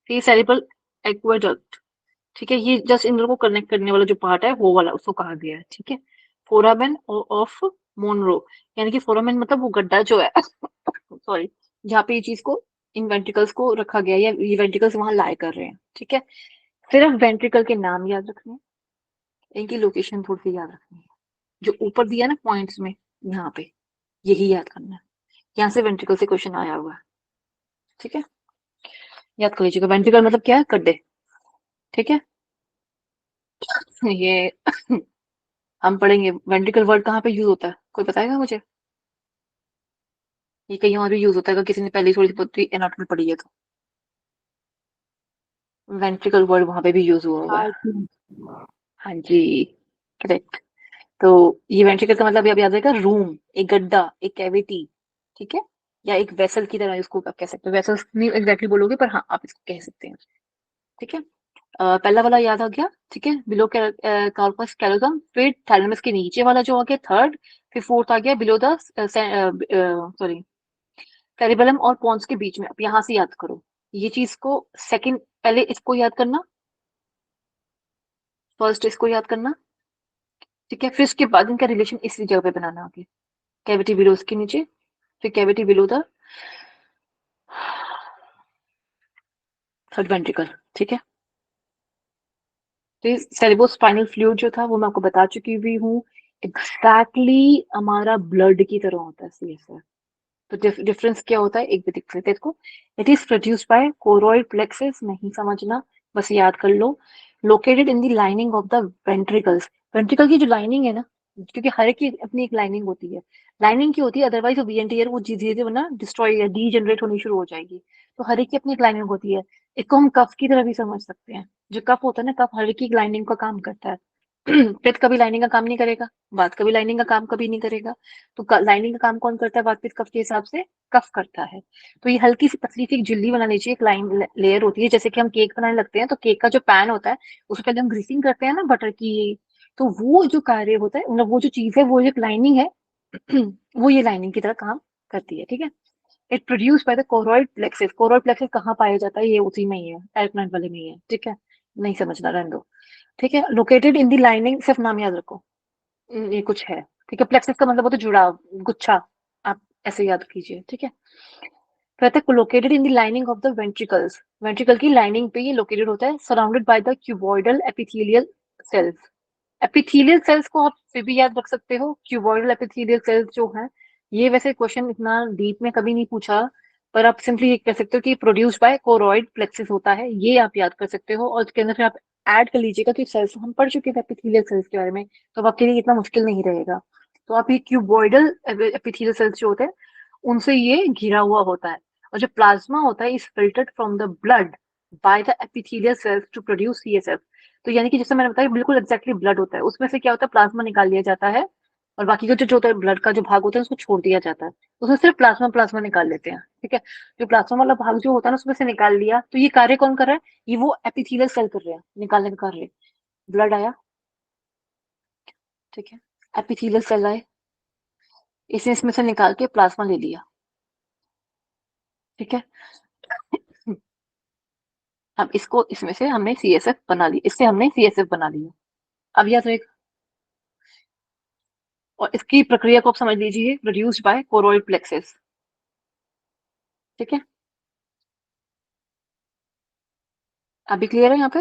फिर सेरिब्रल एक्वेडक्ट। ठीक है, ये जस्ट इन दोनों को कनेक्ट करने वाला जो पार्ट है वो वाला उसको कहा गया है। ठीक है, फोरामेन ऑफ मोनरो, यानी कि फोरामेन मतलब वो गड्ढा जो है सॉरी, जहाँ पे ये चीज को इन वेंट्रिकल्स को रखा गया है या ये वेंट्रिकल्स वहां लाई कर रहे हैं। ठीक है, सिर्फ वेंट्रिकल के नाम याद रखने हैं, इनकी लोकेशन थोड़ी सी याद रखनी है, जो ऊपर दिया ना पॉइंट्स में यहाँ पे, यही याद करना है। यहाँ से वेंट्रिकल से क्वेश्चन आया हुआ है। ठीक है, याद कर लीजिएगा, वेंट्रिकल मतलब क्या है, गड्ढे। ठीक है, ये हम पढ़ेंगे वेंट्रिकल वर्ड कहाँ पे यूज होता है, कोई बताएगा मुझे? ये कहीं और भी यूज होता है अगर किसी ने पहले थोड़ी सी बहुत एनाटॉमी पढ़ी है तो। वेंट्रिकल वर्ड वहां पे भी यूज हुआ हुआ है। हाँ जी, करेक्ट। तो ये वेंट्रिकल का मतलब अब याद रहेगा, रूम, एक गड्ढा, एक कैविटी। ठीक है, या एक वेसल की तरह इसको आप कह सकते हो, वेसल नहीं एग्जैक्टली बोलोगे पर हाँ आप इसको कह सकते हैं। ठीक है, पहला वाला याद आ गया। ठीक है, बिलो कार्पस कैलोसम, फिर थैलेमस के नीचे वाला जो आ गया थर्ड, फिर फोर्थ आ गया बिलो द सॉरी सेरिबेलम और पॉन्स के बीच में। अब यहाँ से याद करो ये चीज को, सेकंड पहले इसको याद करना, फर्स्ट इसको याद करना। ठीक है, फिर उसके बाद इनका रिलेशन इसी जगह पे बनाना आगे, कैविटी बिलो उसके नीचे, फिर cavity below the third ventricle. ठीक है, फिर सेरिब्रोस्पाइनल फ्लूइड जो था वो मैं आपको बता चुकी हुई हूँ, एग्जैक्टली हमारा ब्लड की तरह होता है सीएसएफ। तो डिफरेंस क्या होता है एक भी दिख लेते इसको। It is produced by choroid plexus, नहीं समझना, बस याद कर लो। Located in the lining of the ventricles, ventricle की जो लाइनिंग है ना, क्योंकि हर एक की अपनी एक लाइनिंग होती है, लाइनिंग की होती है, अदरवाइज वो वीएनटीआर वो धीरे धीरे ना डिस्ट्रॉय या डीजनरेट होनी शुरू हो जाएगी। तो हर एक की अपनी एक लाइनिंग होती है। इसको हम कफ की तरह भी समझ सकते हैं, जो कफ होता है ना, कफ हर एक की लाइनिंग का काम करता है पित्त कभी लाइनिंग का काम नहीं करेगा, वात कभी लाइनिंग का काम कभी नहीं करेगा। तो लाइनिंग का काम कौन करता है, वात पित्त कफ के हिसाब से कफ करता है। तो ये हल्की सी पतली सी एक झिल्ली बना लीजिए, एक लाइन लेयर होती है, जैसे कि हम केक बनाने लगते हैं तो केक का जो पैन होता है उससे पहले हम ग्रीसिंग करते हैं ना बटर की। तो वो जो कार्य होता है, मतलब वो जो चीज है, वो जो लाइनिंग है वो ये लाइनिंग की तरह काम करती है। ठीक है, it produce by the choroid plexus, choroid plexus कहाँ पाया जाता है, ये उसी में ही है, एल्कनाइट वाले में ही है। ठीक है, नहीं समझना, रहने दो। ठीक है, लोकेटेड इन दी लाइनिंग, सिर्फ नाम याद रखो। ये कुछ है। ठीक है, प्लेक्सिस का मतलब होता है जुड़ाव, गुच्छा, आप ऐसे याद कीजिए। ठीक है, कहते हैं located in the lining of the ventricles, ventricle की लाइनिंग पे ये लोकेटेड होता है, surrounded by the cuboidal epithelial cells. Epithelial cells को आप फिर भी याद रख सकते हो, क्यूबॉइडल एपिथेलियल सेल्स जो है, ये वैसे क्वेश्चन इतना डीप में कभी नहीं पूछा पर आप सिंपली ये कह सकते हो कि प्रोड्यूस्ड बाय कोरोइड प्लेक्सिस होता है, ये आप याद कर सकते हो। और उसके अंदर फिर आप ऐड कर लीजिएगा कि सेल्स हम पढ़ चुके थे एपिथेलियल सेल्स के बारे में, तो अब आपके लिए इतना मुश्किल नहीं रहेगा। तो आप ये क्यूबॉइडल एपिथेलियल सेल्स जो होते हैं उनसे ये घिरा हुआ होता है। और जो प्लाज्मा होता है is filtered from the blood by the epithelial cells to produce CSF. तो यानी कि जैसे मैंने बताया बिल्कुल एग्जैक्टली ब्लड होता है, उसमें से क्या होता है प्लाज्मा निकाल लिया जाता है, और बाकी का जो होता है ब्लड का जो भाग होता है उसको छोड़ दिया जाता है, उसमें सिर्फ प्लाज्मा प्लाज्मा निकाल लेते हैं। ठीक है, जो प्लाज्मा वाला भाग जो होता है ना उसमें से निकाल लिया, तो ये कार्य कौन कर रहा है, ये वो एपिथेलियल सेल कर रहे हैं, निकालने का कार्य। ब्लड आया, ठीक है, एपिथेलियल सेल आए, इसने इसमें से निकाल के प्लाज्मा ले लिया। ठीक है, अब इसको इसमें से हमने सीएसएफ बना ली, इससे हमने सीएसएफ बना लिया। अब याद रहे, और इसकी प्रक्रिया को आप समझ लीजिए, प्रोड्यूस्ड बाय कोरोइड प्लेक्सिस। ठीक है, अभी क्लियर है यहाँ पे?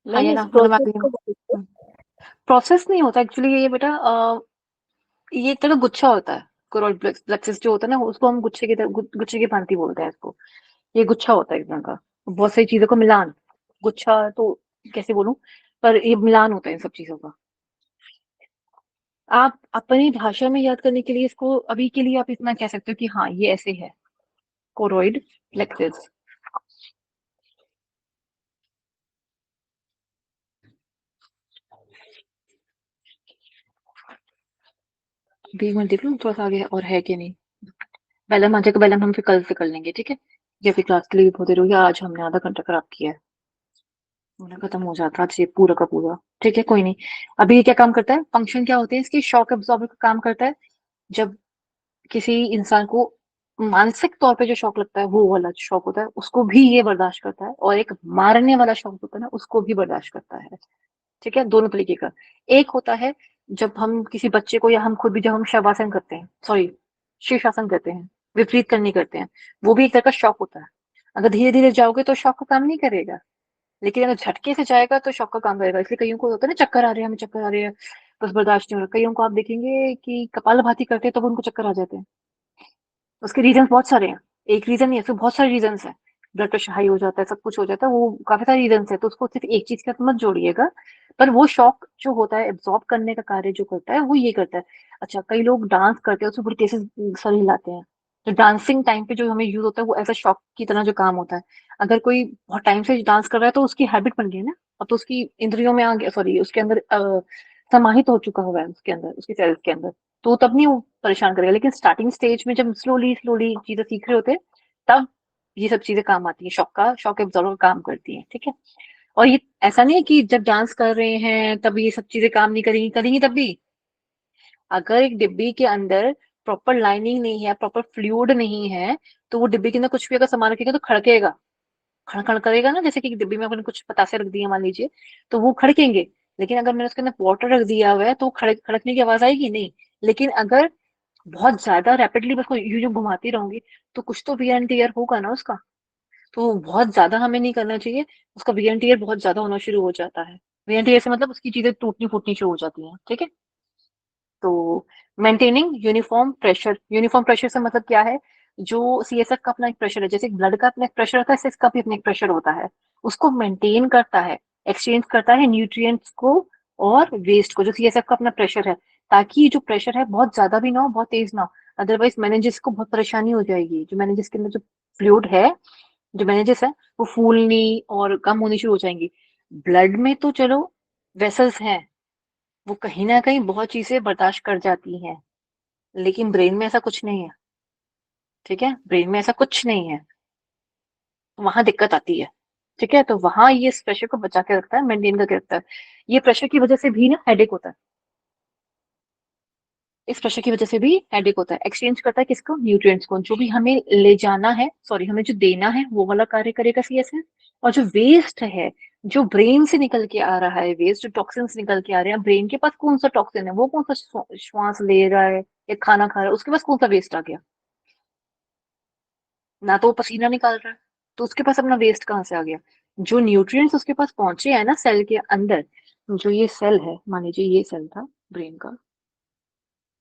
हाँ मैम या इस ना, मतलब प्रोसेस आप को बताइए। प्रोसेस नहीं होता एक्चुअली ये बेटा, ये एक तरह का गुच्छा होता है। कोरोइड प्लेक्सिस जो होता है ना उसको हम गुच्छे की तरह गुच्छे की भांति बोलते हैं इसको। ये गुच्छा होता है एक तरह का, बहुत सारी चीजों का मिलान। गुच्छा तो कैसे बोलूं, पर ये मिलान होता है इन सब चीजों का। आप अपनी भाषा में याद करने के लिए इसको अभी के लिए आप इतना कह सकते हो कि हाँ ये ऐसे है, कोरोइड प्लेक्सिस। अभी मैं देख लूं थोड़ा सा आगे और है कि नहीं। बैलम आ जाएगा, बैलम हम फिर कल से कर लेंगे, ठीक है। ये अभी क्लास के लिए भी बहुत देर हो गया, आज हमने आधा घंटा खराब किया है, होना खत्म हो जाता आज ये पूरा का पूरा। ठीक है, कोई नहीं। अभी ये क्या काम करता है, फंक्शन क्या होते हैं इसकी, शॉक एब्जॉर्बर का काम करता है। जब किसी इंसान को मानसिक तौर पे जो शौक लगता है वो वाला शौक होता है, उसको भी ये बर्दाश्त करता है, और एक मारने वाला शौक होता है ना उसको भी बर्दाश्त करता है। ठीक है, दोनों तरीके का। एक होता है जब हम किसी बच्चे को या हम खुद भी जब हम शवासन करते हैं, सॉरी शीर्षासन करते हैं, विपरीत करनी करते हैं, वो भी एक तरह का शौक होता है। अगर धीरे धीरे जाओगे तो शौक का काम नहीं करेगा, लेकिन अगर झटके से जाएगा तो शौक का काम करेगा। इसलिए कईयों को होता है ना चक्कर आ रहे हैं, हमें चक्कर आ रहे हैं, बस बर्दाश्त नहीं हो रहा। कईयों को आप देखेंगे कि कपालभाति करते हैं तो उनको चक्कर आ जाते हैं। उसके रीजन बहुत सारे हैं, एक रीजन नहीं है, उसके बहुत सारे रीजन है। ब्लड प्रेशर हाई हो जाता है, सब कुछ हो जाता है, वो काफी सारे रीजन है, तो उसको सिर्फ एक चीज के साथ मत जोड़िएगा। पर वो शॉक जो होता है एब्जॉर्ब करने का कार्य जो करता है वो ये करता है। अच्छा, कई लोग डांस करते हैं उसमें पूरी केसेस सर हिलाते हैं, तो डांसिंग टाइम पे जो हमें यूज होता है वो ऐसा शॉक की तरह जो काम होता है। अगर कोई बहुत टाइम से डांस कर रहा है तो उसकी हैबिट बन गई है ना, अब तो उसकी इंद्रियों में आ गया, सॉरी उसके अंदर समाहित हो चुका हुआ है, उसके अंदर उसके सेल्स के अंदर। तो तब नहीं वो परेशान करेगा, लेकिन स्टार्टिंग स्टेज में जब स्लोली स्लोली चीजें सीख रहे होते हैं तब ये सब चीजें काम आती है, शॉक एब्जॉर्बर काम करती है। ठीक है, और ये ऐसा नहीं है कि जब डांस कर रहे हैं तब ये सब चीजें काम नहीं करेंगी, करेंगी तब भी। अगर एक डिब्बी के अंदर प्रॉपर लाइनिंग नहीं है, प्रॉपर फ्लूइड नहीं है, तो वो डिब्बी के अंदर कुछ भी अगर सामान रखेगा तो खड़केगा, खड़ खड़ करेगा ना, जैसे कि डिब्बी में अपने कुछ पतासे रख दिए मान लीजिए, तो वो खड़केंगे। लेकिन अगर मैंने उसके अंदर वाटर रख दिया हुआ है तो खड़कने की आवाज आएगी नहीं। लेकिन अगर बहुत ज्यादा रैपिडली बस को यूं यूं घुमाती रहूंगी तो कुछ तो वियर एंड टियर होगा ना उसका। तो बहुत ज्यादा हमें नहीं करना चाहिए, उसका वियर एंड टियर बहुत ज्यादा होना शुरू हो जाता है। वियर एंड टियर से मतलब उसकी चीजें टूटनी फूटनी शुरू हो जाती हैं। ठीक है, तो मेंटेनिंग यूनिफॉर्म प्रेशर से मतलब क्या है, जो सीएसएफ का अपना एक प्रेशर है, जैसे ब्लड का अपना एक प्रेशर होता है, ऐसे इसका भी अपना एक प्रेशर होता है। उसको मेंटेन करता है, एक्सचेंज करता है न्यूट्रिएंट्स को और वेस्ट को, जो सीएसएफ का अपना प्रेशर है, ताकि जो प्रेशर है बहुत ज्यादा भी ना हो बहुत तेज ना हो। अदरवाइज मैनेजेस को बहुत परेशानी हो जाएगी, जो मैनेजेस के अंदर जो फ्लूइड है, जो मैनेजेस है वो फूलनी और कम होनी शुरू हो जाएंगी। ब्लड में तो चलो वेसल्स हैं, वो कहीं ना कहीं बहुत चीजें बर्दाश्त कर जाती हैं, लेकिन ब्रेन में ऐसा कुछ नहीं है। ठीक है, ब्रेन में ऐसा कुछ नहीं है, तो वहां दिक्कत आती है। ठीक है, तो वहां ये इस प्रेशर को बचा के रखता है, मेंटेन करके रखता है। ये प्रेशर की वजह से भी ना हेडेक होता है, इस प्रेशर की वजह से भी हेडेक होता है। एक्सचेंज करता है किसको, न्यूट्रिएंट्स को, जो भी हमें ले जाना है, सॉरी हमें जो देना है वो वाला कार्य करेगा सीएसएफ। और जो वेस्ट है, जो ब्रेन से निकल के आ रहा है वेस्ट, जो टॉक्सिन्स निकल के आ रहे हैं, ब्रेन के पास कौन सा टॉक्सिन है, वो कौन सा श्वास ले रहा है या खाना खा रहा है, उसके पास कौन सा वेस्ट आ गया, ना तो वो पसीना निकाल रहा है, तो उसके पास अपना वेस्ट कहाँ से आ गया। जो न्यूट्रिएंट्स उसके पास पहुंचे हैं ना सेल के अंदर, जो ये सेल है मान लीजिए ये सेल था ब्रेन का,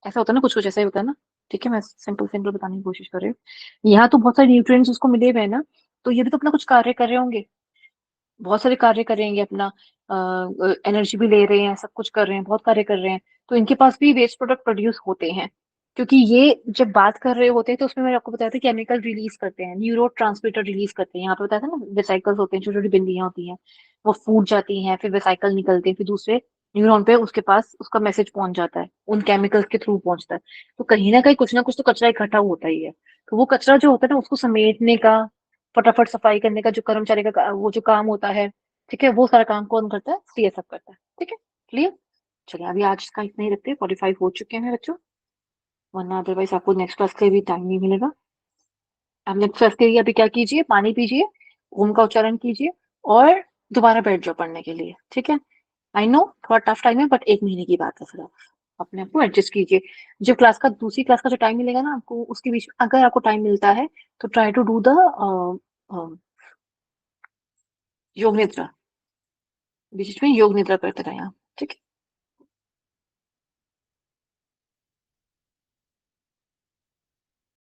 ऐसा होता है ना, कुछ कुछ ऐसा ही होता है ना। ठीक है, मैं सिंपल सिंपल बताने की कोशिश कर रही हूँ। यहाँ तो बहुत सारे न्यूट्रिएंट्स उसको मिले हुए हैं ना, तो ये भी तो अपना कुछ कार्य कर रहे होंगे, बहुत सारे कार्य करेंगे अपना, एनर्जी भी ले रहे हैं, सब कुछ कर रहे हैं, बहुत कार्य कर रहे हैं, तो इनके पास भी वेस्ट प्रोडक्ट प्रोड्यूस होते हैं। क्योंकि ये जब बात कर रहे होते हैं तो उसमें मैंने आपको बताया था केमिकल रिलीज करते हैं, न्यूरो ट्रांसमीटर रिलीज करते हैं, यहाँ पे बताया था ना, वेसाइकल्स होते हैं, छोटी छोटी बिंदियां होती हैं, वो फूट जाती हैं, फिर वेसाइकल निकलते हैं, फिर दूसरे न्यूरॉन पे उसके पास उसका मैसेज पहुंच जाता है, उन केमिकल्स के थ्रू पहुंचता है। तो कहीं ना कुछ तो कचरा इकट्ठा होता ही है। तो वो कचरा जो होता है ना, उसको समेटने का, फटाफट सफाई करने का जो कर्मचारी का वो जो काम होता है, ठीक है, वो सारा काम कौन करता है? सीएसएफ करता है। ठीक है, क्लियर? चलिए अभी आज का इतना ही रखते हैं, 45 हो चुके हैं बच्चों, वरना अदरवाइज आपको नेक्स्ट क्लास के लिए भी टाइम नहीं मिलेगा। आप नेक्स्ट क्लास के लिए अभी क्या कीजिए, पानी पीजिए, ओम का उच्चारण कीजिए, और दोबारा बैठ जाओ पढ़ने के लिए। ठीक है, आई नो थोड़ा टफ टाइम है, बट 1 महीने की बात है, फिर आप अपने आप को एडजस्ट कीजिए। जब क्लास का दूसरी क्लास का जो टाइम मिलेगा ना आपको, उसके बीच में अगर आपको टाइम मिलता है तो ट्राई टू डू द योग निद्रा, बीच में योग निद्रा करते रहें आप।